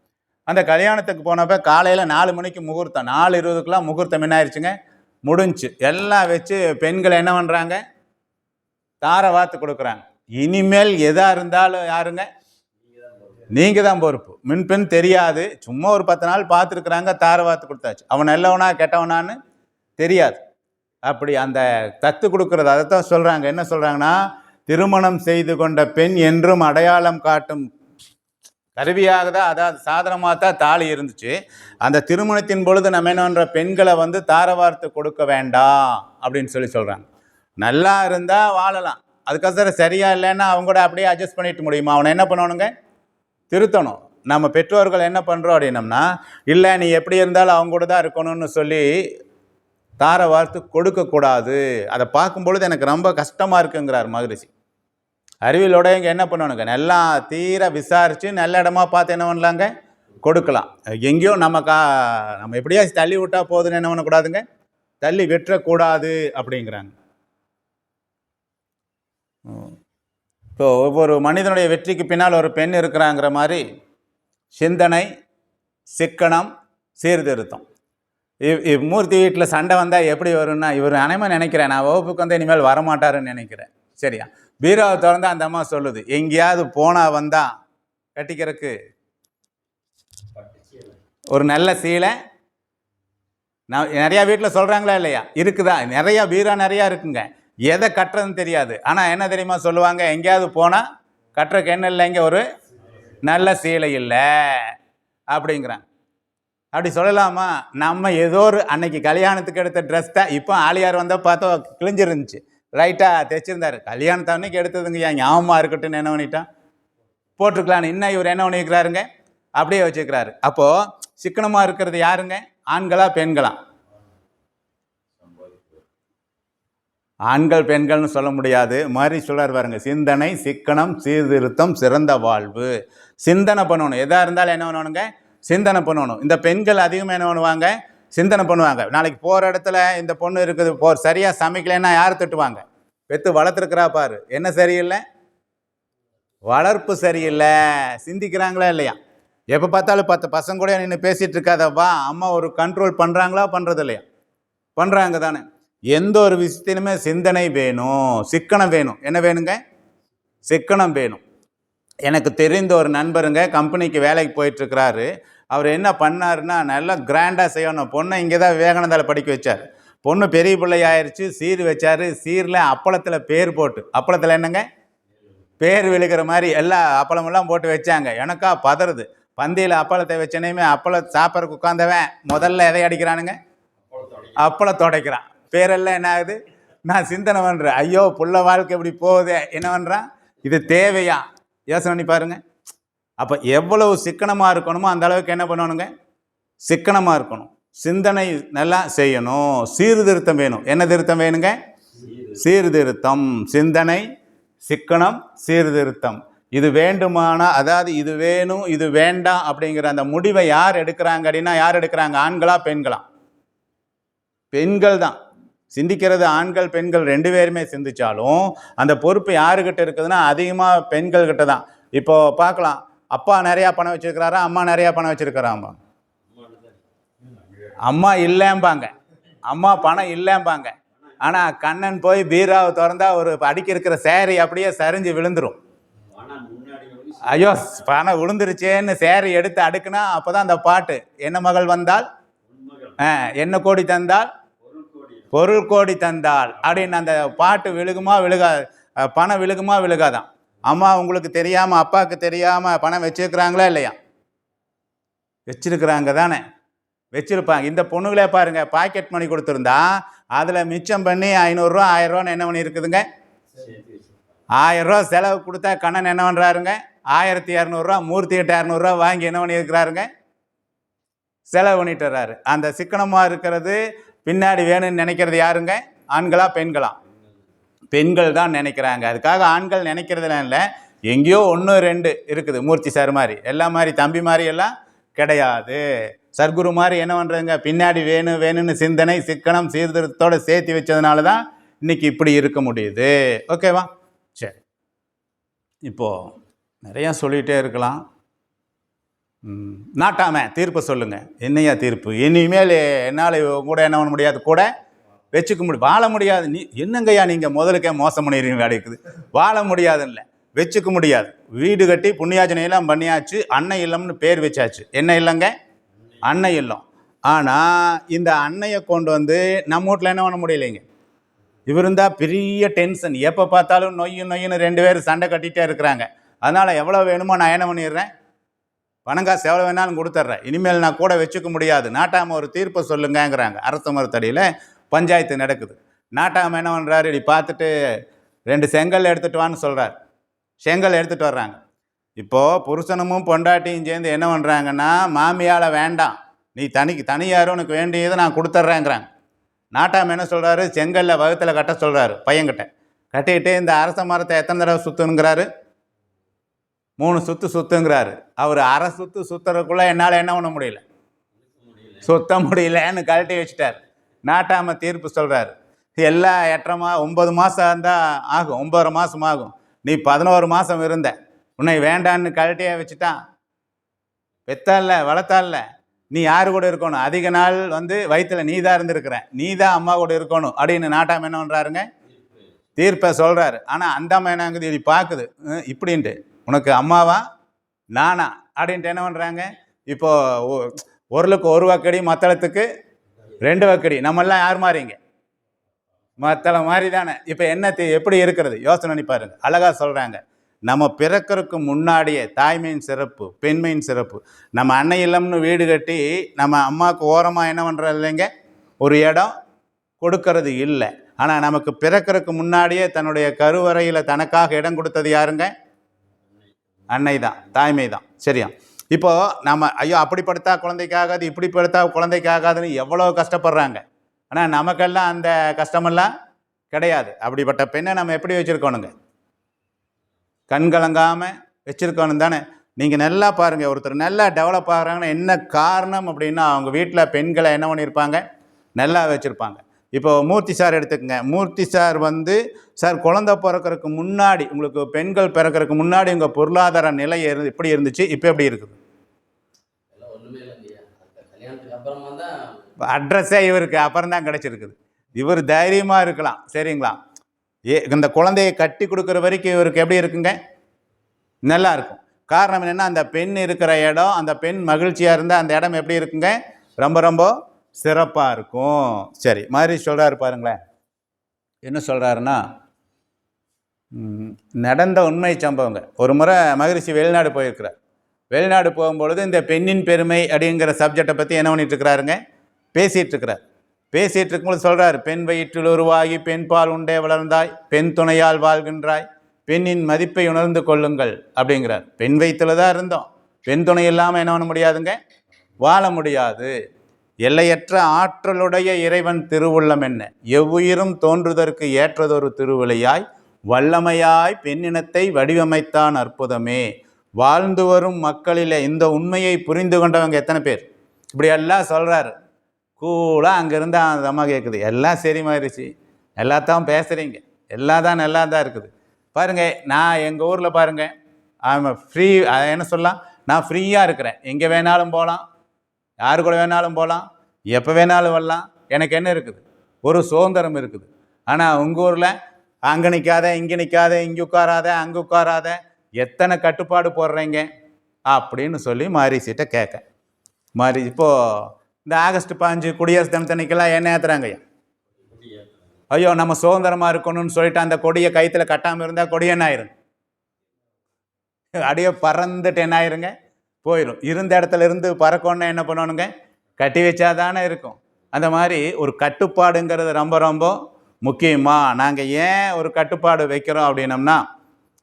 அந்த கல்யாணத்துக்கு போனப்போ காலையில் 4 மணிக்கு முகூர்த்தம், 4:20க்குலாம் முகூர்த்தம் என்ன ஆயிடுச்சுங்க, முடிஞ்சு. எல்லாம் வச்சு பெண்கள் என்ன பண்ணுறாங்க, தாரை வார்த்து கொடுக்குறாங்க. இனிமேல் எதாக இருந்தாலும் யாருங்க? நீங்கள் தான் பொறுப்பு. முன்பெண் தெரியாது, சும்மா ஒரு 10 நாள் பார்த்துருக்குறாங்க, தாரை வார்த்து கொடுத்தாச்சு. அவன் நல்லவனா கெட்டவனான்னு தெரியாது. அப்படி அந்த தத்து கொடுக்கறது, அதைத்தான் சொல்கிறாங்க. என்ன சொல்கிறாங்கன்னா, திருமணம் செய்து கொண்ட பெண் என்றும் அடையாளம் காட்டும் கருவியாக தான், அதாவது சாதனமாக தான் தாலி இருந்துச்சு. அந்த திருமணத்தின் பொழுது நம்ம என்னன்ற பெண்களை தாரை வார்த்து கொடுக்க வேண்டாம் அப்படின்னு சொல்கிறாங்க. நல்லா இருந்தால் வாழலாம், அதுக்கப்புறம் சரியா இல்லைன்னா அவங்க கூட அப்படியே அட்ஜஸ்ட் பண்ணிட்டு முடியுமா? அவனை என்ன பண்ணணுங்க? திருத்தணும். நம்ம பெற்றோர்கள் என்ன பண்ணுறோம் அப்படின்னம்னா, இல்லை நீ எப்படி இருந்தாலும் அவங்க கூட தான் இருக்கணும்னு சொல்லி தாரை வார்த்து கொடுக்கக்கூடாது. அதை பார்க்கும்பொழுது எனக்கு ரொம்ப கஷ்டமாக இருக்குங்கிறார் மகரிஷி. அறிவியலோட இங்கே என்ன பண்ணணுங்க, நல்லா தீர விசாரித்து நல்ல இடமா பார்த்து என்ன பண்ணலாங்க, கொடுக்கலாம். எங்கேயோ நம்ம எப்படியாச்சும் தள்ளி விட்டா போதுன்னு என்ன பண்ணக்கூடாதுங்க, தள்ளி விட்டுறக்கூடாது அப்படிங்கிறாங்க. இப்போ ஒவ்வொரு மனிதனுடைய வெற்றிக்கு பின்னால் ஒரு பெண் இருக்கிறாங்கிற மாதிரி சிந்தனை, சிக்கனம், சீர்திருத்தம். மூர்த்தி வீட்டில் சண்டை வந்தால் எப்படி வரும்னா, இவர் அனைமா நினைக்கிறேன், நான் வகுப்புக்கு இனிமேல் வரமாட்டாருன்னு நினைக்கிறேன். சரியா? பீரோவை திறந்து அந்த அம்மா சொல்லுது, எங்கேயாவது போனால் வந்தால் கட்டிக்கிறதுக்கு ஒரு நல்ல சீலை. நான் நிறையா வீட்டில் சொல்கிறாங்களா இல்லையா? இருக்குதா? நிறையா பீரோ நிறையா இருக்குங்க. எதை கட்டுறதுன்னு தெரியாது. ஆனால் என்ன தெரியுமா சொல்லுவாங்க, எங்கேயாவது போனால் கட்டுறதுக்கு என்ன இல்லைங்க, ஒரு நல்ல சீலை இல்லை அப்படிங்கிறாங்க. அப்படி சொல்லலாமா? நம்ம ஏதோ ஒரு அன்னைக்கு கல்யாணத்துக்கு எடுத்த ட்ரெஸ் தான் இப்போ ஆலியார் வந்தால் பார்த்தா கிழிஞ்சிருந்துச்சு, ரைட்டாக தைச்சிருந்தாரு. கல்யாணத்தை அன்னைக்கு எடுத்ததுங்க, ஏன் ஞாபகமாக இருக்கட்டும்னு என்ன பண்ணிட்டான், போட்டிருக்கலான்னு. இன்னும் இவர் என்ன பண்ணியிருக்கிறாருங்க, அப்படியே வச்சுக்கிறாரு. அப்போது சிக்கனமாக இருக்கிறது யாருங்க, ஆண்களா பெண்களா? ஆண்கள் பெண்கள்னு சொல்ல முடியாது. மாதிரி சொல்றார் பாருங்க, சிந்தனை, சிக்கனம், சீர்திருத்தம், சிறந்த வாழ்வு. சிந்தனை பண்ணணும். எதாக இருந்தாலும் என்ன பண்ணணுங்க, சிந்தனை பண்ணணும். இந்த பெண்கள் அதிகமாக என்ன பண்ணுவாங்க, சிந்தனை பண்ணுவாங்க. நாளைக்கு போகிற இடத்துல இந்த பொண்ணு இருக்குது, சரியாக சமைக்கலைன்னா யார் திட்டுவாங்க? பெற்று வளர்த்துருக்கிறா பாரு, என்ன சரியில்லை, வளர்ப்பு சரியில்லை. சிந்திக்கிறாங்களா இல்லையா? எப்போ பார்த்தாலும் 10 பசங்க கூட நின்று பேசிகிட்டு இருக்காதவா, அம்மா ஒரு கண்ட்ரோல் பண்ணுறாங்களா, பண்ணுறது இல்லையா? பண்ணுறாங்க தானே. எந்த ஒரு விஷயத்திலுமே சிந்தனை வேணும், சிக்கனம் வேணும். என்ன வேணுங்க, சிக்கனம் வேணும். எனக்கு தெரிந்த ஒரு நண்பருங்க, கம்பெனிக்கு வேலைக்கு போயிட்டுருக்கிறாரு. அவர் என்ன பண்ணாருன்னா, நல்லா கிராண்டாக செய்யணும். பொண்ணை இங்கே தான் விவேகானந்தாவில் படிக்க வச்சார். பொண்ணு பெரிய பிள்ளை ஆயிடுச்சு, சீர் வச்சார். சீரில் அப்பளத்தில் பேர் போட்டு, அப்பளத்தில் என்னங்க பேர் விழுக்கிற மாதிரி எல்லா அப்பளமெல்லாம் போட்டு வச்சாங்க. எனக்கா பதறுது. பந்தியில் அப்பளத்தை வச்சனையுமே அப்பளம் சாப்பிட்றதுக்கு உட்காந்தவன் முதல்ல எதை அடிக்கிறானுங்க, அப்பளம் துடைக்கிறான். பேரெல்லாம் என்ன ஆகுது, நான் சிந்தனை பண்ணுறேன், ஐயோ புள்ள வாழ்க்கை எப்படி போகுது, என்ன பண்ணுறான், இது தேவையா, யோசனை பண்ணி பாருங்க. அப்போ எவ்வளவு சிக்கனமாக இருக்கணுமோ அந்த அளவுக்கு என்ன பண்ணணுங்க, சிக்கனமாக இருக்கணும். சிந்தனை நல்லா செய்யணும். சீர்திருத்தம் வேணும். என்ன திருத்தம் வேணுங்க, சீர்திருத்தம். சிந்தனை, சிக்கனம், சீர்திருத்தம். இது வேண்டுமானா, அதாவது இது வேணும் இது வேண்டாம் அப்படிங்கிற அந்த முடிவை யார் எடுக்கிறாங்க அப்படின்னா, யார் எடுக்கிறாங்க, ஆண்களா பெண்களா? பெண்கள் தான். சிந்திக்கிறது ஆண்கள் பெண்கள் 2 பேருமே சிந்திச்சாலும் அந்த பொறுப்பு யாருக்கிட்ட இருக்குதுன்னா அதிகமாக பெண்கள் கிட்ட தான். இப்போ பார்க்கலாம், அப்பா நிறையா பணம் வச்சிருக்கிறாரா, அம்மா நிறையா பணம் வச்சிருக்கிறாமா? அம்மா இல்லைம்பாங்க, அம்மா பணம் இல்லைம்பாங்க. ஆனால் கண்ணன் போய் பீராவை திறந்தா ஒரு அடிக்க இருக்கிற சேரி அப்படியே சரிஞ்சு விழுந்துரும். ஐயோ பணம் விழுந்துருச்சேன்னு சேரி எடுத்து அடுக்குனா அப்போதான் அந்த பாட்டு, என்ன மகள் வந்தால் என்ன கோடி தந்தால் பொருள் கோடி தந்தால் அப்படின்னு அந்த பாட்டு விழுகுமா விழுகாது, பணம் விழுகுமா விழுகாதான். அம்மா உங்களுக்கு தெரியாமல் அப்பாவுக்கு தெரியாமல் பணம் வச்சுருக்கிறாங்களா இல்லையா? வச்சிருக்கிறாங்க தானே, வச்சுருப்பாங்க. இந்த பொண்ணுகளே பாருங்கள், பாக்கெட் மணி கொடுத்துருந்தா அதில் மிச்சம் பண்ணி 500 ரூபா 1000 ரூபான்னு என்ன பண்ணி இருக்குதுங்க, 1000 ரூபா செலவு கொடுத்தா கண்ணன் என்ன பண்ணுறாருங்க, 1200 ரூபா மூர்த்திகிட்ட 200 ரூபா வாங்கி என்ன பண்ணியிருக்கிறாருங்க, செலவு பண்ணிட்டு வர்றாரு. அந்த சிக்கனமாக இருக்கிறது பின்னாடி வேணும்னு நினைக்கிறது யாருங்க, ஆண்களா பெண்களா? பெண்கள் தான் நினைக்கிறாங்க. அதுக்காக ஆண்கள் நினைக்கிறதுலாம் இல்லை, எங்கேயோ 1 2 இருக்குது. மூர்த்தி சார் மாதிரி எல்லா மாதிரி தம்பி மாதிரி எல்லாம் கிடையாது. சர்க்குரு மாதிரி என்ன பண்ணுறதுங்க, பின்னாடி வேணும்னு சிந்தனை சிக்கனம் சீர்திருத்தத்தோடு சேர்த்து வச்சதுனால தான் இன்னைக்கு இப்படி இருக்க முடியுது. ஓகேவா? சரி, இப்போது நிறையா சொல்லிகிட்டே இருக்கலாம். நாட்டாம தீர்ப்பு சொல்லுங்கள். என்னையா தீர்ப்பு? இனிமேல் என்னால் கூட என்ன பண்ண முடியாது, கூட வச்சுக்க முடியும், வாழ முடியாது. நீ என்னங்கய்யா நீங்கள் முதலுக்கே மோசம் பண்ணிடுறீங்க, வேலைக்குது வாழ முடியாதுன்னு வச்சுக்க முடியாது. வீடு கட்டி புண்ணியாச்சனையெல்லாம் பண்ணியாச்சு, அன்னை இல்லம்னு பேர் வச்சாச்சு. என்ன இல்லைங்க, அன்னை இல்லம். ஆனால் இந்த அன்னையை கொண்டு வந்து நம்ம வீட்டில் என்ன பண்ண முடியலைங்க. இவர் இருந்தால் பெரிய டென்ஷன், எப்போ பார்த்தாலும் நொய்யுன்னு 2 பேர் சண்டை கட்டிகிட்டே இருக்கிறாங்க. அதனால் எவ்வளோ வேணுமோ நான் என்ன பண்ணிடுறேன், பணங்காசு எவ்வளோ வேணாலும் கொடுத்துட்றேன், இனிமேல் நான் கூட வச்சுக்க முடியாது. நாட்டாமல் ஒரு தீர்ப்பை சொல்லுங்கிறாங்க. அரச மரத்தடியில் பஞ்சாயத்து நடக்குது. நாட்டாமல் என்ன பண்ணுறாரு, இப்படி பார்த்துட்டு 2 செங்கல் எடுத்துகிட்டு வான்னு சொல்கிறார். செங்கல் எடுத்துகிட்டு வர்றாங்க. இப்போது புருஷனமும் பொண்டாட்டியும் சேர்ந்து என்ன பண்ணுறாங்கன்னா, மாமியால் வேண்டாம், நீ தனியாரும் உனக்கு வேண்டியதை நான் கொடுத்துட்றேங்கிறாங்க. நாட்டாமல் என்ன சொல்கிறாரு, செங்கலில் வகுத்தில் கட்ட சொல்கிறாரு பையன்கிட்ட. கட்டிக்கிட்டு இந்த அரச மரத்தை எத்தனை தடவை சுற்றுங்கிறாரு, 3 சுற்று சுற்றுங்கிறாரு. அவர் அரை சுற்று சுற்றுறதுக்குள்ளே என்னால் என்ன பண்ண முடியல, சுத்த முடியலன்னு கழட்டி வச்சுட்டார். நாட்டாமல் தீர்ப்பு சொல்கிறாரு, எல்லாம் 9 மாதம் இருந்தால் ஆகும், 9.5 மாதம் ஆகும், நீ 11 மாதம் இருந்த, உன்னை வேண்டான்னு கழட்டியே வச்சுட்டான். பெத்தால வளர்த்தால, நீ யாரு கூட இருக்கணும், அதிக நாள் வயிற்றில் நீ தான் இருந்திருக்கிற, நீ தான் அம்மா கூட இருக்கணும் அப்படின்னு நாட்டாமல் என்ன பண்ணுறாருங்க, தீர்ப்பை சொல்கிறாரு. ஆனால் அந்த அம்மா என்னங்குது, இப்படி பார்க்குது, இப்படின்ட்டு உனக்கு அம்மாவா நானா அப்படின்ட்டு என்ன பண்ணுறாங்க. இப்போது ஒருளுக்கு 1 வக்கடி, மத்தளத்துக்கு 2 வக்கடி. நம்மெல்லாம் யார் மாதிரிங்க, மத்தள மாதிரி தானே. இப்போ என்ன எப்படி இருக்கிறது யோசனை பண்ணி பாருங்க. அழகாக சொல்கிறாங்க, நம்ம பிறக்கிறதுக்கு முன்னாடியே தாய்மையின் சிறப்பு, பெண்மையின் சிறப்பு. நம்ம அன்னை இல்லம்னு வீடு கட்டி நம்ம அம்மாவுக்கு ஓரமாக என்ன பண்ணுறது இல்லைங்க, ஒரு இடம் கொடுக்கறது இல்லை. ஆனால் நமக்கு பிறக்கிறதுக்கு முன்னாடியே தன்னுடைய கருவறையில் தனக்காக இடம் கொடுத்தது யாருங்க, அன்னை தான், தாய்மை தான். சரியா? இப்போது நம்ம ஐயோ அப்படி படுத்தா குழந்தைக்காகாது, இப்படி படுத்தா குழந்தைக்காகாதுன்னு எவ்வளோ கஷ்டப்படுறாங்க. ஆனால் நமக்கெல்லாம் அந்த கஷ்டமெல்லாம் கிடையாது. அப்படிப்பட்ட பெண்ணை நம்ம எப்படி வச்சுருக்கணுங்க, கண்கலங்காமல் வச்சுருக்கணும் தானே. நீங்கள் நல்லா பாருங்கள், ஒருத்தர் நல்லா டெவலப் ஆகிறாங்கன்னா என்ன காரணம் அப்படின்னா, அவங்க வீட்டில் பெண்களை என்ன பண்ணியிருப்பாங்க, நல்லா வச்சுருப்பாங்க. இப்போ மூர்த்தி சார் எடுத்துக்கங்க. மூர்த்தி சார் சார் குழந்தை பிறக்கிறதுக்கு முன்னாடி, உங்களுக்கு பெண்கள் பிறக்கிறதுக்கு முன்னாடி உங்கள் பொருளாதார நிலை எப்படி இருந்துச்சு, இப்போ எப்படி இருக்குது? அட்ரஸே இவருக்கு அப்புறம் தான் கிடச்சிருக்குது. இவர் தைரியமாக இருக்கலாம், சரிங்களா? இந்த குழந்தையை கட்டி கொடுக்குற வரைக்கும் இவருக்கு எப்படி இருக்குங்க, நல்லா இருக்கும். காரணம் என்னென்னா, அந்த பெண் இருக்கிற இடம், அந்த பெண் மகிழ்ச்சியாக இருந்தால் அந்த இடம் எப்படி இருக்குங்க, ரொம்ப ரொம்ப சிறப்பாக இருக்கும். சரி, மாதிரி சொல்கிறாரு பாருங்களேன். என்ன சொல்கிறாருன்னா, நடந்த உண்மை சம்பவங்க. ஒரு முறை மகரிஷி வெளிநாடு போயிருக்கிறார். வெளிநாடு போகும்பொழுது இந்த பெண்ணின் பெருமை அப்படிங்கிற சப்ஜெக்டை பற்றி என்ன பண்ணிட்டுருக்கிறாருங்க, பேசிகிட்ருக்கிறார். பேசிகிட்டு இருக்கும்போது சொல்கிறார், பெண் வயிற்றில் உருவாகி பெண் பால் உண்டே வளர்ந்தாய், பெண் துணையால் வாழ்கின்றாய், பெண்ணின் மதிப்பை உணர்ந்து கொள்ளுங்கள் அப்படிங்கிறார். பெண் வயிற்றில் தான் இருந்தோம், பெண் துணை இல்லாமல் என்ன பண்ண முடியாதுங்க, வாழ முடியாது. எல்லையற்ற ஆற்றலுடைய இறைவன் திருவுள்ளம் என்ன, எவ்வுயிரும் தோன்றுதற்கு ஏற்றதொரு திருவிளையாய் வல்லமையாய் பெண்ணினத்தை வடிவமைத்தான் அற்புதமே. வாழ்ந்து வரும் மக்களில் இந்த உண்மையை புரிந்து கொண்டவங்க எத்தனை பேர்? இப்படி எல்லாம் சொல்கிறாரு. கூலாக அங்கேருந்து அந்த அம்மா கேட்குது, எல்லாம் சரிமாயிருச்சு, எல்லாத்தான் பேசுகிறீங்க, எல்லாம் தான் நல்லா தான் இருக்குது. பாருங்கள், நான் எங்கள் ஊரில் பாருங்கள், ஃப்ரீ என்ன சொல்லலாம், நான் ஃப்ரீயாக இருக்கிறேன், எங்கே வேணாலும் போகலாம், யாரு கூட வேணாலும் போகலாம், எப்போ வேணாலும் வரலாம், எனக்கு என்ன இருக்குது, ஒரு சுதந்திரம் இருக்குது. ஆனால் உங்கள் ஊரில் அங்கே நிற்காத, இங்கே நிற்காத, இங்கே உட்காராத, அங்கே உட்காராத, எத்தனை கட்டுப்பாடு போடுறீங்க அப்படின்னு சொல்லி மாரிசிட்ட கேட்க. மாரி இப்போது இந்த ஆகஸ்ட் 5 குடியரசு தினத்தன்னைக்கெல்லாம் என்ன ஏற்றுறாங்க ஐயா? ஐயோ நம்ம சுதந்திரமாக இருக்கணும்னு சொல்லிட்டு அந்த கொடியை கைத்தில் கட்டாமல் இருந்தால் கொடி என்ன ஆயிரும்? அப்படியே பறந்துட்டு என்ன ஆயிருங்க, போயிடும். இருந்த இடத்துல இருந்து பறக்கணுன்னா என்ன பண்ணணுங்க, கட்டி வச்சாதானே இருக்கும். அந்த மாதிரி ஒரு கட்டுப்பாடுங்கிறது ரொம்ப ரொம்ப முக்கியமாக. நாங்கள் ஏன் ஒரு கட்டுப்பாடு வைக்கிறோம் அப்படின்னம்னா,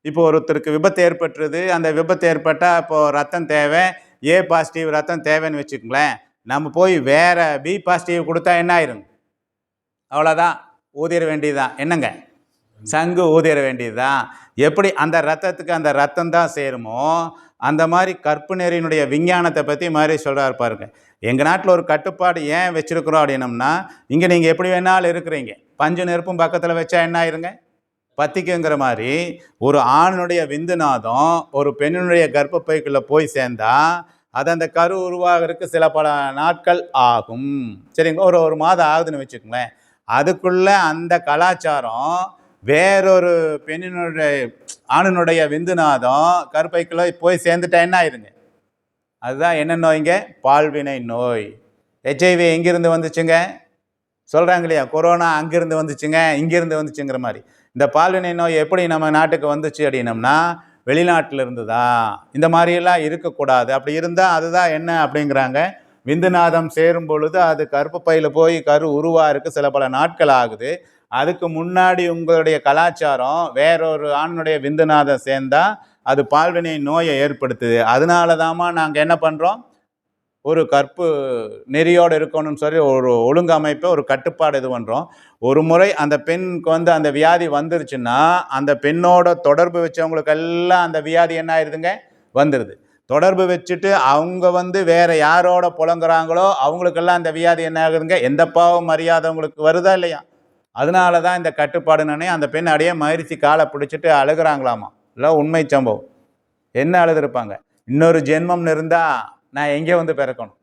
இப்போ ஒருத்தருக்கு விபத்து ஏற்பட்டுருது, அந்த விபத்து ஏற்பட்டால் இப்போது ரத்தம் தேவை, ஏ பாசிட்டிவ் ரத்தம் தேவைன்னு வச்சுக்கோங்களேன், நம்ம போய் வேறு பி பாசிட்டிவ் கொடுத்தா என்ன ஆயிருங்க, அவ்வளோதான், ஊதிட வேண்டியது தான். என்னங்க, சங்கு ஊதிட வேண்டியது தான். எப்படி அந்த ரத்தத்துக்கு அந்த ரத்தம் தான் சேருமோ, அந்த மாதிரி கற்பு நெறியினுடைய விஞ்ஞானத்தை பற்றி மாதிரி சொல்கிறாரு பாருங்க. எங்கள் நாட்டில் ஒரு கட்டுப்பாடு ஏன் வச்சுருக்குறோம் அப்படின்னம்னா, இங்கே நீங்கள் எப்படி வேணாலும் இருக்கிறீங்க, பஞ்சு நெருப்பும் பக்கத்தில் வச்சா என்ன ஆயிருங்க, பத்திக்குங்கிற மாதிரி ஒரு ஆணுடைய விந்துநாதம் ஒரு பெண்ணினுடைய கர்ப்பப்பைக்குள்ளே போய் சேர்ந்தா அது அந்த கரு உருவாகிறதுக்கு சில பல நாட்கள் ஆகும். சரிங்களா, ஒரு மாதம் ஆகுதுன்னு வச்சுக்கோங்களேன். அதுக்குள்ளே அந்த கலாச்சாரம் வேறொரு பெண்ணினுடைய ஆணினுடைய விந்துநாதம் கருப்பைக்குள்ளே போய் சேர்ந்துட்டா என்ன ஆயிருங்க, அதுதான் என்ன நோய்ங்க, பால்வினை நோய். ஹெச்ஐவி எங்கேருந்து வந்துச்சுங்க, சொல்கிறாங்க இல்லையா, கொரோனா அங்கேருந்து வந்துச்சுங்க, இங்கேருந்து வந்துச்சுங்கிற மாதிரி. இந்த பால்வினை நோய் எப்படி நம்ம நாட்டுக்கு வந்துச்சு அப்படின்னம்னா, வெளிநாட்டில் இருந்து தான். இந்த மாதிரியெல்லாம் இருக்கக்கூடாது. அப்படி இருந்தால் அதுதான் என்ன அப்படிங்கிறாங்க, விந்துநாதம் சேரும் பொழுது அது கர்ப்பப்பையில் போய் கரு உருவாருக்கு சில பல நாட்கள் ஆகுது. அதுக்கு முன்னாடி உங்களுடைய கலாச்சாரம் வேறொரு ஆணுடைய விந்துநாதம் சேர்ந்தால் அது பால்வினை நோயை ஏற்படுத்துது. அதனால தாம்மா நாங்கள் என்ன பண்ணுறோம், ஒரு கற்பு நெறியோடு இருக்கணும்னு சொல்லி ஒரு ஒழுங்கமைப்பை ஒரு கட்டுப்பாடு இது பண்ணுறோம். ஒரு முறை அந்த பெண்ணுக்கு அந்த வியாதி வந்துருச்சுன்னா அந்த பெண்ணோட தொடர்பு வச்சவங்களுக்கெல்லாம் அந்த வியாதி என்ன ஆயிடுதுங்க, வந்துடுது. தொடர்பு வச்சுட்டு அவங்க வேறு யாரோட புலங்குறாங்களோ அவங்களுக்கெல்லாம் அந்த வியாதி என்ன ஆகுதுங்க, எந்த பாவம் அறியாதவங்களுக்கு வருதா இல்லையா. அதனால தான் இந்த கட்டுப்பாடுனே அந்த பெண் அப்படியே மகிழ்ச்சி காலை பிடிச்சிட்டு அழுகிறாங்களாமா. இல்லை உண்மை சம்பவம். என்ன அழுதுருப்பாங்க, இன்னொரு ஜென்மம்னு இருந்தால் நான் எங்கே பிறக்கணும்,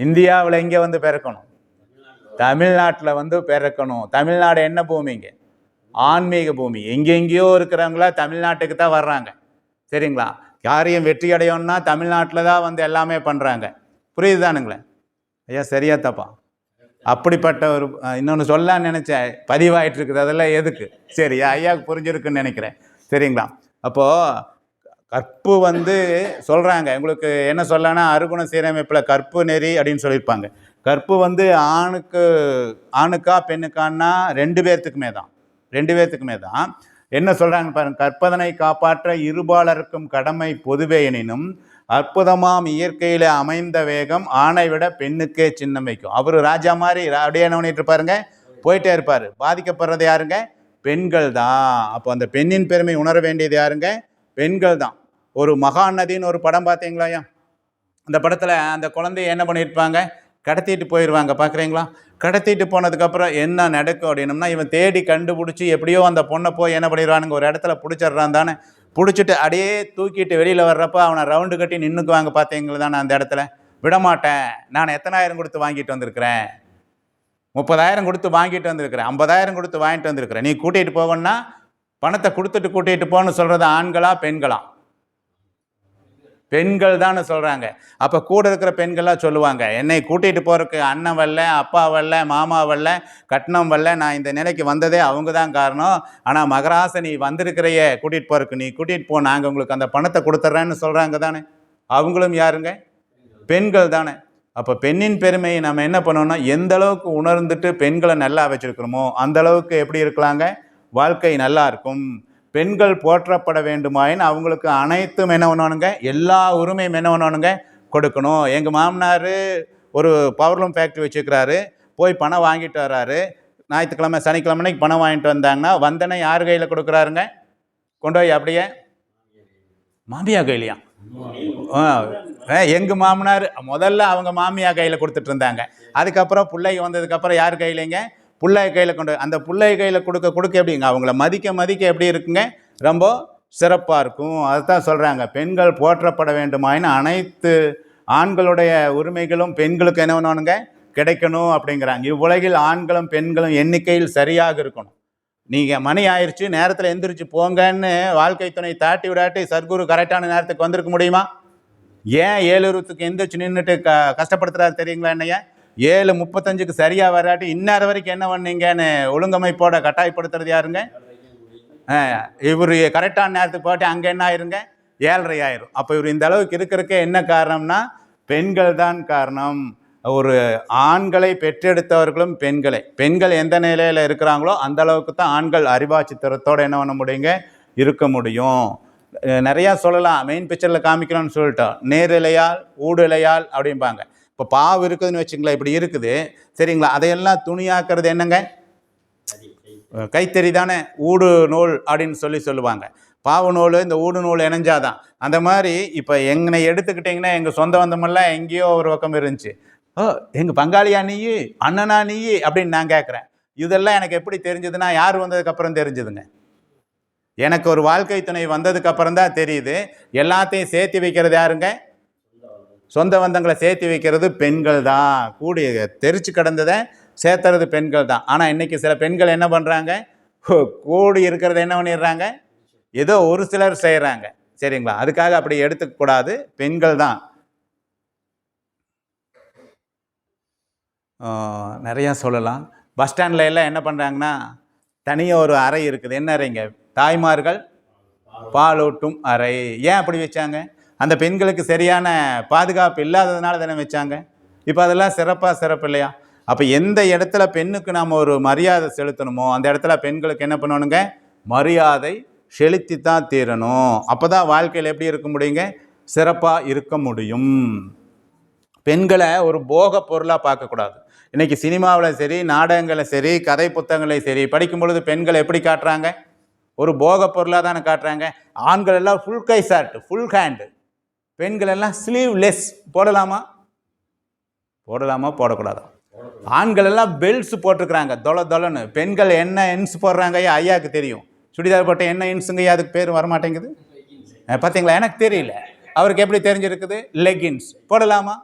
இந்தியாவில் எங்கே பிறக்கணும், தமிழ்நாட்டில் பிறக்கணும். தமிழ்நாடு என்ன பூமிங்க, ஆன்மீக பூமி. எங்கெங்கேயோ இருக்கிறவங்களா தமிழ்நாட்டுக்கு தான் வர்றாங்க. சரிங்களா, காரியம் வெற்றி அடையணும்னா தமிழ்நாட்டில் தான் எல்லாமே பண்ணுறாங்க. புரியுதுதானுங்களே ஐயா, சரியா தப்பா? அப்படிப்பட்ட ஒரு இன்னொன்று சொல்ல நினச்சேன், பதிவாயிட்டு இருக்குது, அதெல்லாம் எதுக்கு, சரி ஐயாவுக்கு புரிஞ்சிருக்குன்னு நினைக்கிறேன். சரிங்களா, அப்போது கற்பு சொல்கிறாங்க. உங்களுக்கு என்ன சொல்லனா, அருகுண சீரமைப்பில் கற்பு நெறி அப்படின்னு சொல்லியிருப்பாங்க. கற்பு ஆணுக்கா பெண்ணுக்கான்னா ரெண்டு பேர்த்துக்குமே தான். என்ன சொல்கிறாங்க பாருங்க, கற்பதனை காப்பாற்ற இருபாலருக்கும் கடமை பொதுவே எனினும் அற்புதமாம் இயற்கையில் அமைந்த வேகம் ஆணை விட பெண்ணுக்கே சின்னம் வைக்கும். அவர் ராஜா மாதிரி அப்படியே என்ன பண்ணிட்டு இருப்பாருங்க, போயிட்டே இருப்பார். பாதிக்கப்படுறது யாருங்க, பெண்கள் தான். அப்போ அந்த பெண்ணின் பெருமை உணர வேண்டியது யாருங்க, பெண்கள் தான். ஒரு மகாநதின்னு ஒரு படம் பார்த்தீங்களாயா, அந்த படத்தில் அந்த குழந்தைய என்ன பண்ணியிருப்பாங்க, கடத்திட்டு போயிடுவாங்க. பார்க்குறீங்களா, கடத்திட்டு போனதுக்கப்புறம் என்ன நடக்கும் அப்படின்னம்னா, இவன் தேடி கண்டுபிடிச்சி எப்படியோ அந்த பொண்ணை போய் என்ன பண்ணிடுவானுங்க, ஒரு இடத்துல பிடிச்சிட்றான் தானே. பிடிச்சிட்டு அப்படியே தூக்கிட்டு வெளியில் வர்றப்போ அவனை ரவுண்டு கட்டி நின்றுக்குவாங்க. பார்த்தீங்களா தானே, அந்த இடத்துல விடமாட்டேன், நான் எத்தனாயிரம் கொடுத்து வாங்கிட்டு வந்திருக்கிறேன், 30,000 கொடுத்து வாங்கிட்டு வந்திருக்கிறேன், 50,000 கொடுத்து வாங்கிட்டு வந்திருக்கிறேன், நீ கூட்டிகிட்டு போகணுன்னா பணத்தை கொடுத்துட்டு கூட்டிகிட்டு போன்னு சொல்கிறது ஆண்களா பெண்களா? பெண்கள் தானே சொல்கிறாங்க. அப்போ கூட இருக்கிற பெண்கள்லாம் சொல்லுவாங்க, என்னை கூட்டிகிட்டு போகிறதுக்கு அண்ணன் வரல, அப்பா வரல, மாமா வரல, கட்னம் வரல, நான் இந்த நிலைக்கு வந்ததே அவங்க தான் காரணம். ஆனால் மகராச நீ வந்திருக்கிறையே கூட்டிகிட்டு போகிறதுக்கு, நீ கூட்டிகிட்டு போ, நாங்கள் உங்களுக்கு அந்த பணத்தை கொடுத்துட்றேன்னு சொல்கிறாங்க தானே. அவங்களும் யாருங்க, பெண்கள் தானே. அப்போ பெண்ணின் பெருமையை நம்ம என்ன பண்ணோம்னா, எந்த அளவுக்கு உணர்ந்துட்டு பெண்களை நல்லா வச்சுருக்கிறோமோ அந்த அளவுக்கு எப்படி இருக்கலாங்க, வாழ்க்கை நல்லா இருக்கும். பெண்கள் போற்றப்பட வேண்டுமாயின் அவங்களுக்கு அனைத்தும் என்ன பண்ணணுங்க, எல்லா உரிமையும் என்ன பண்ணணுங்க, கொடுக்கணும். எங்கள் மாமனார் ஒரு பவர்லூம் ஃபேக்ட்ரி வச்சுருக்கிறாரு, போய் பணம் வாங்கிட்டு வர்றாரு. ஞாயிற்றுக்கிழமை சனிக்கிழமைக்கு பணம் வாங்கிட்டு வந்தாங்கன்னா வந்தனை யார் கையில் கொடுக்குறாருங்க, கொண்டு போய் அப்படியே மாமியா கையிலையா, எங்கள் மாமனார் முதல்ல அவங்க மாமியா கையில் கொடுத்துட்டு இருந்தாங்க. அதுக்கப்புறம் பிள்ளைங்க வந்ததுக்கப்புறம் யார் கையிலைங்க? பிள்ளை கையில் கொண்டு அந்த பிள்ளை கையில் கொடுக்க எப்படிங்க அவங்கள மதிக்க எப்படி இருக்குங்க? ரொம்ப சிறப்பாக இருக்கும். அதுதான் சொல்கிறாங்க, பெண்கள் போற்றப்பட வேண்டுமாயின்னு அனைத்து ஆண்களுடைய உரிமைகளும் பெண்களுக்கு என்ன பண்ணணுங்க? கிடைக்கணும் அப்படிங்கிறாங்க. இவ்வுலகில் ஆண்களும் பெண்களும் எண்ணிக்கையில் சரியாக இருக்கணும். நீங்கள் மணி ஆயிடுச்சு நேரத்தில் எந்திரிச்சு போங்கன்னு வாழ்க்கை துணை தாட்டி விடாட்டி சர்க்குரு கரெக்டான நேரத்துக்கு வந்திருக்க முடியுமா? ஏன் 7:20க்கு எந்திரிச்சு நின்றுட்டு கஷ்டப்படுத்துறாரு தெரியுங்களா? என்னையா 7:35க்கு சரியாக வராட்டி இந்நேரம் வரைக்கும் என்ன பண்ணீங்கன்னு ஒழுங்கமைப்போட கட்டாயப்படுத்துறது யாருங்க? இவர் கரெக்டான நேரத்துக்கு போட்டு அங்கே என்ன ஆயிருங்க? 7:30 ஆயிரும். அப்போ இவர் இந்த அளவுக்கு இருக்கிறதுக்கு என்ன காரணம்னா பெண்கள் தான் காரணம். ஒரு ஆண்களை பெற்றெடுத்தவர்களும் பெண்கள் எந்த நிலையில் இருக்கிறாங்களோ அந்த அளவுக்கு தான் ஆண்கள் அறிவாட்சித்தரத்தோடு என்ன பண்ண முடியுங்க? இருக்க முடியும். நிறையா சொல்லலாம், மெயின் பிக்சரில் காமிக்கணும்னு சொல்லிட்டோம். நேரிலையால் ஊடுலையால் அப்படிம்பாங்க. இப்போ பாவு இருக்குதுன்னு வச்சுங்களேன், இப்படி இருக்குது சரிங்களா? அதையெல்லாம் துணியாக்குறது என்னங்க? கைத்தறி தானே, ஊடு நூல் அப்படின்னு சொல்லுவாங்க. பாவு நூல் இந்த ஊடு நூல் இணைஞ்சாதான். அந்த மாதிரி இப்போ என்னை எடுத்துக்கிட்டிங்கன்னா எங்கள் சொந்த பந்தமெல்லாம் எங்கேயோ ஒரு பக்கம் இருந்துச்சு. எங்கள் பங்காளியா நீ, அண்ணனா நீ அப்படின்னு நான் கேட்குறேன். இதெல்லாம் எனக்கு எப்படி தெரிஞ்சதுன்னா யார் வந்ததுக்கப்புறம் தெரிஞ்சுதுங்க. எனக்கு ஒரு வாழ்க்கை துணை வந்ததுக்கப்புறம் தான் தெரியுது. எல்லாத்தையும் சேர்த்து வைக்கிறது யாருங்க? சொந்த பந்தங்களை சேர்த்து வைக்கிறது பெண்கள் தான். கூடி தெரிச்சு கிடந்ததை சேர்த்துறது பெண்கள் தான். ஆனால் இன்றைக்கி சில பெண்கள் என்ன பண்ணுறாங்க? கூடி இருக்கிறத என்ன பண்ணிடுறாங்க? ஏதோ ஒரு சிலர் செய்கிறாங்க சரிங்களா? அதுக்காக அப்படி எடுத்துக்கூடாது. பெண்கள் தான். நிறையா சொல்லலாம். பஸ் ஸ்டாண்டில் எல்லாம் என்ன பண்ணுறாங்கன்னா தனியாக ஒரு அறை இருக்குது. என்ன அறைங்க? தாய்மார்கள் பாலூட்டும் அறை. ஏன் அப்படி வச்சாங்க? அந்த பெண்களுக்கு சரியான பாதுகாப்பு இல்லாததுனால தானே வச்சாங்க. இப்போ அதெல்லாம் சிறப்பு இல்லையா? அப்போ எந்த இடத்துல பெண்ணுக்கு நாம் ஒரு மரியாதை செலுத்தணுமோ அந்த இடத்துல பெண்களுக்கு என்ன பண்ணணுங்க? மரியாதை செலுத்தி தான் தீரணும். அப்போ தான் வாழ்க்கையில் எப்படி இருக்க முடியுங்க? சிறப்பாக இருக்க முடியும். பெண்களை ஒரு போக பொருளாக பார்க்கக்கூடாது. இன்றைக்கி சினிமாவில் சரி, நாடகங்களில் சரி, கதை புத்தகங்களையும் சரி படிக்கும் பொழுது பெண்களை எப்படி காட்டுறாங்க? ஒரு போக பொருளாக தானே காட்டுறாங்க. ஆண்கள் எல்லாம் ஃபுல் கை ஷர்ட், ஃபுல் ஹேண்டு. பெண்கள் எல்லாம் ஸ்லீவ்லெஸ். போடலாமா? போடக்கூடாதா? ஆண்கள் எல்லாம் பெல்ட்ஸ் போட்டிருக்கிறாங்க தொலைன்னு. பெண்கள் என்ன இன்ஸ் போடுறாங்க ஐயாவுக்கு தெரியும். சுடிதார் போட்ட என்ன இன்ஸுங்க அதுக்கு பேர் வரமாட்டேங்குது. பார்த்தீங்களா? எனக்கு தெரியல, அவருக்கு எப்படி தெரிஞ்சிருக்குது? லெகின்ஸ். போடலாமா?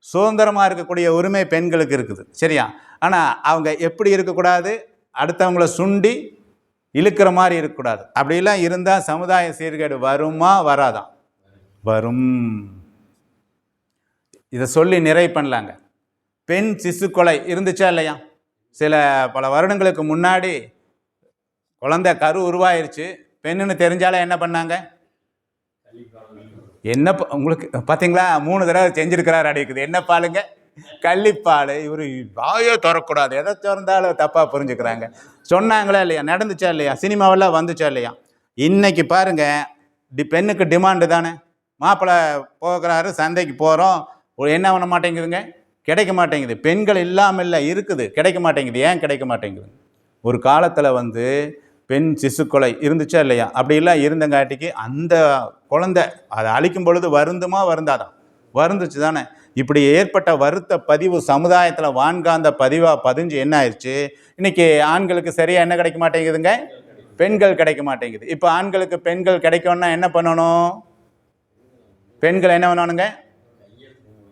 சுதந்திரமாக இருக்கக்கூடிய உரிமை பெண்களுக்கு இருக்குது சரியா? ஆனால் அவங்க எப்படி இருக்கக்கூடாது? அடுத்தவங்கள சுண்டி இழுக்கிற மாதிரி இருக்கக்கூடாது. அப்படிலாம் இருந்தால் சமுதாய சீர்கேடு வருமா வராதான்? வரும். இதை சொல்லி நிறைவு பண்ணலாங்க. பெண் சிசு கொலை இருந்துச்சா இல்லையா? பல வருடங்களுக்கு முன்னாடி குழந்தை கரு உருவாயிருச்சு. பெண்ணுன்னு தெரிஞ்சாலே என்ன பண்ணாங்க? என்ன உங்களுக்கு பார்த்தீங்களா? 3 தடவை செஞ்சுருக்கிறாரு அடிக்குது. என்ன பாலுங்க? கள்ளிப்பால். இவர் வாயே திறக்கூடாது, எதை திறந்தாலும் தப்பாக புரிஞ்சுக்கிறாங்க. சொன்னாங்களா இல்லையா? நடந்துச்சா இல்லையா? சினிமாவெல்லாம் வந்துச்சா இல்லையா? இன்னைக்கு பாருங்க, பெண்ணுக்கு டிமாண்டு தானே. மாப்பிள்ளை போகிறாரு, சந்தைக்கு போகிறோம், என்ன பண்ண மாட்டேங்குதுங்க? கிடைக்க மாட்டேங்குது. பெண்கள் இல்லாமல் இல்லை, இருக்குது, கிடைக்க மாட்டேங்குது. ஏன் கிடைக்க மாட்டேங்குது? ஒரு காலத்தில் பெண் சிசு கொலை இருந்துச்சா இல்லையா? அப்படிலாம் இருந்தங்காட்டிக்கு அந்த குழந்தை அதை அழிக்கும் பொழுது வருந்துமா வருந்தாதான்? வருந்துச்சு தானே. இப்படி ஏற்பட்ட வருத்த பதிவு சமுதாயத்தில் வான்காந்த பதிவாக பதிஞ்சு என்ன ஆயிடுச்சு? இன்றைக்கி ஆண்களுக்கு சரியாக என்ன கிடைக்க மாட்டேங்குதுங்க? பெண்கள் கிடைக்க மாட்டேங்குது. இப்போ ஆண்களுக்கு பெண்கள் கிடைக்கணும்னா என்ன பண்ணணும்? பெண்கள் என்ன பண்ணணுங்க?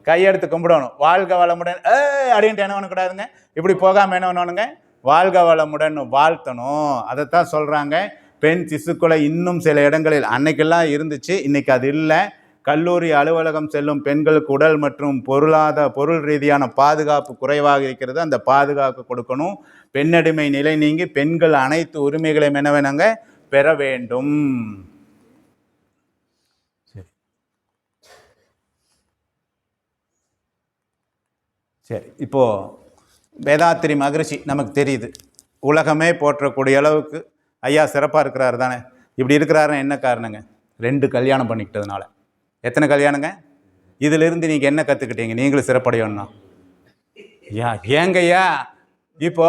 கையெடுத்து கும்பிடணும். வாழ்க வளமுடன் அப்படின்ட்டு என்ன பண்ணக்கூடாதுங்க? இப்படி போகாமல் என்ன பண்ணணுங்க? வாழ்க வளமுடன் வாழ்த்தணும். அதைத்தான் சொல்கிறாங்க. பெண் சிசுக்கொலை இன்னும் சில இடங்களில் அன்னைக்கெல்லாம் இருந்துச்சு, இன்னைக்கு அது இல்லை. கல்லூரி அலுவலகம் செல்லும் பெண்களுக்கு உடல் மற்றும் பொருள் ரீதியான பாதுகாப்பு குறைவாக இருக்கிறது. அந்த பாதுகாப்பு கொடுக்கணும். பெண்ணடிமை நிலை நீங்கி பெண்கள் அனைத்து உரிமைகளையும் என்ன வேணுங்க? பெற வேண்டும். சரி, இப்போது வேதாத்திரி மகரிஷி நமக்கு தெரியுது, உலகமே போற்றக்கூடிய அளவுக்கு ஐயா சிறப்பாக இருக்கிறாரு தானே. இப்படி இருக்கிறாருன்னா என்ன காரணங்க? 2 கல்யாணம் பண்ணிக்கிட்டதுனால. எத்தனை கல்யாணங்க? இதிலிருந்து நீங்கள் என்ன கற்றுக்கிட்டீங்க? நீங்களும் சிறப்படையணும்னா ஏங்கய்யா இப்போ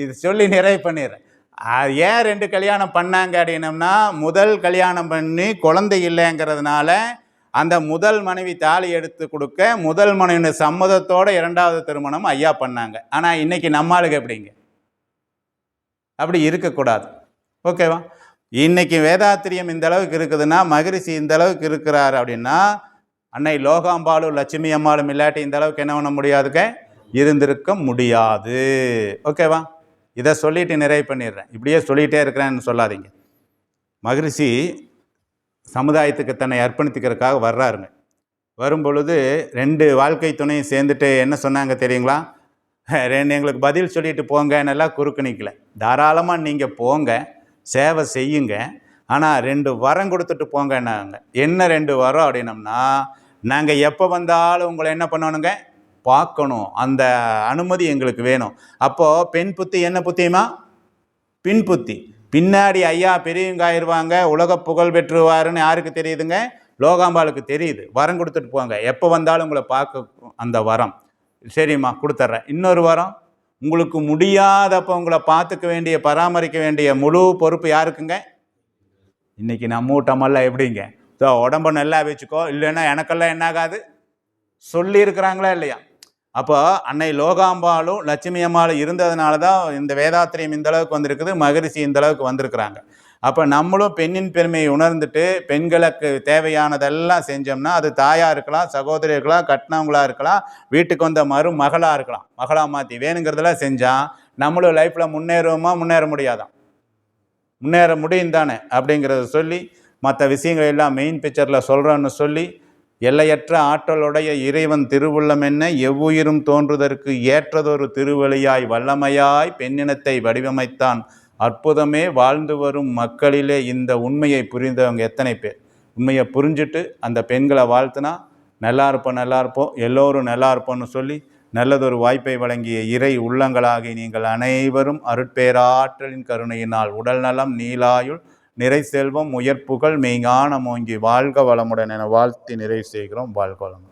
இது சொல்லி நிறைவு பண்ணிடுறேன். ஏன் 2 கல்யாணம் பண்ணாங்க அப்படின்னம்னா, முதல் கல்யாணம் பண்ணி குழந்தை இல்லைங்கிறதுனால அந்த முதல் மனைவி தாலி எடுத்து கொடுக்க முதல் மனைவியுடைய சம்மதத்தோட இரண்டாவது திருமணம் ஐயா பண்ணாங்க. ஆனால் இன்னைக்கு நம்மளுக்கு எப்படிங்க? அப்படி இருக்கக்கூடாது. ஓகேவா? இன்னைக்கு வேதாத்திரியம் இந்த அளவுக்கு இருக்குதுன்னா, மகரிஷி இந்த அளவுக்கு இருக்கிறார் அப்படின்னா, அன்னை லோகாம்பாலும் லட்சுமி அம்மாளும் இல்லாட்டி இந்த அளவுக்கு என்ன பண்ண முடியாதுங்க? இருந்திருக்க முடியாது. ஓகேவா? இதை சொல்லிட்டு நிறைவு பண்ணிடுறேன். இப்படியே சொல்லிகிட்டே இருக்கிறேன்னு சொல்லாதீங்க. மகரிஷி சமுதாயத்துக்கு தன்னை அர்ப்பணித்துக்கிறதுக்காக வர்றாருங்க. வரும்பொழுது 2 வாழ்க்கை துணையும் சேர்ந்துட்டு என்ன சொன்னாங்க தெரியுங்களா? 2 எங்களுக்கு பதில் சொல்லிட்டு போங்கன்னெல்லாம் குறுக்கு நிற்கல. தாராளமாக நீங்கள் போங்க, சேவை செய்யுங்க, ஆனால் 2 வரம் கொடுத்துட்டு போங்கன்னாங்க. என்ன 2 வரம் அப்படின்னம்னா, நாங்கள் எப்போ வந்தாலும் உங்களை என்ன பண்ணணுங்க? பார்க்கணும். அந்த அனுமதி எங்களுக்கு வேணும். அப்போது பெண் புத்தி என்ன புத்தியுமா? பின் புத்தி. பின்னாடி ஐயா பெரியவங்க ஆயிடுவாங்க, உலக புகழ் பெற்றுவாருன்னு யாருக்கு தெரியுதுங்க? லோகாம்பாளுக்கு தெரியுது. வரம் கொடுத்துட்டு போங்க, எப்போ வந்தாலும் உங்களை பார்க்க அந்த வரம். சரிம்மா கொடுத்துட்றேன். இன்னொரு வரம், உங்களுக்கு முடியாதப்போ உங்களை பார்த்துக்க வேண்டிய பராமரிக்க வேண்டிய முழு பொறுப்பு யாருக்குங்க? இன்னைக்கு நம்ம ஊட்டமெல்லாம் எப்படிங்க? உடம்ப நல்லா வச்சுக்கோ, இல்லைன்னா எனக்கெல்லாம் என்ன ஆகாது சொல்லியிருக்கிறாங்களா இல்லையா? அப்போ அன்னை லோகாம்பாலும் லட்சுமி அம்மாளும் இருந்ததுனால தான் இந்த வேதாத்திரியம் இந்த அளவுக்கு வந்திருக்குது, மகரிஷி இந்த அளவுக்கு வந்திருக்கிறாங்க. அப்போ நம்மளும் பெண்ணின் பெருமையை உணர்ந்துட்டு பெண்களுக்கு தேவையானதெல்லாம் செஞ்சோம்னா, அது தாயாக இருக்கலாம், சகோதரி இருக்கலாம், கட்டினவங்களாக இருக்கலாம், வீட்டுக்கு வந்த மகளாக இருக்கலாம், மகளாக மாற்றி வேணுங்கிறதெல்லாம் செஞ்சால் நம்மளும் லைஃப்பில் முன்னேறுவோமா? முன்னேற முடியாதான்? முன்னேற முடியும் தானே அப்படிங்கிறத சொல்லி, மற்ற விஷயங்கள் எல்லாம் மெயின் பிக்சரில் சொல்கிறோன்னு சொல்லி, எல்லையற்ற ஆற்றலுடைய இறைவன் திருவுள்ளம் என்ன எவ்வுயிரும் தோன்றுவதற்கு ஏற்றதொரு திருவழியாய் வல்லமையாய் பெண்ணினத்தை வடிவமைத்தான், அற்புதமே வாழ்ந்து வரும் மக்களிலே இந்த உண்மையை புரிந்தவங்க எத்தனை பேர்? உண்மையை புரிஞ்சுட்டு அந்த பெண்களை வாழ்த்துனா நல்லா இருப்போம், எல்லோரும் நல்லா இருப்போம்னு சொல்லி நல்லதொரு வாய்ப்பை வழங்கிய இறை உள்ளங்களாகி நீங்கள் அனைவரும் அருட்பேராற்றலின் கருணையினால் உடல் நலம், நீலாயுள், நிறை செல்வம், உயர்ப்புகள், மெய்ஞானம் ஓங்கி வாழ்க வளமுடன் என வாழ்த்தி நிறைவு செய்கிறோம். வாழ்க வளமுடன்.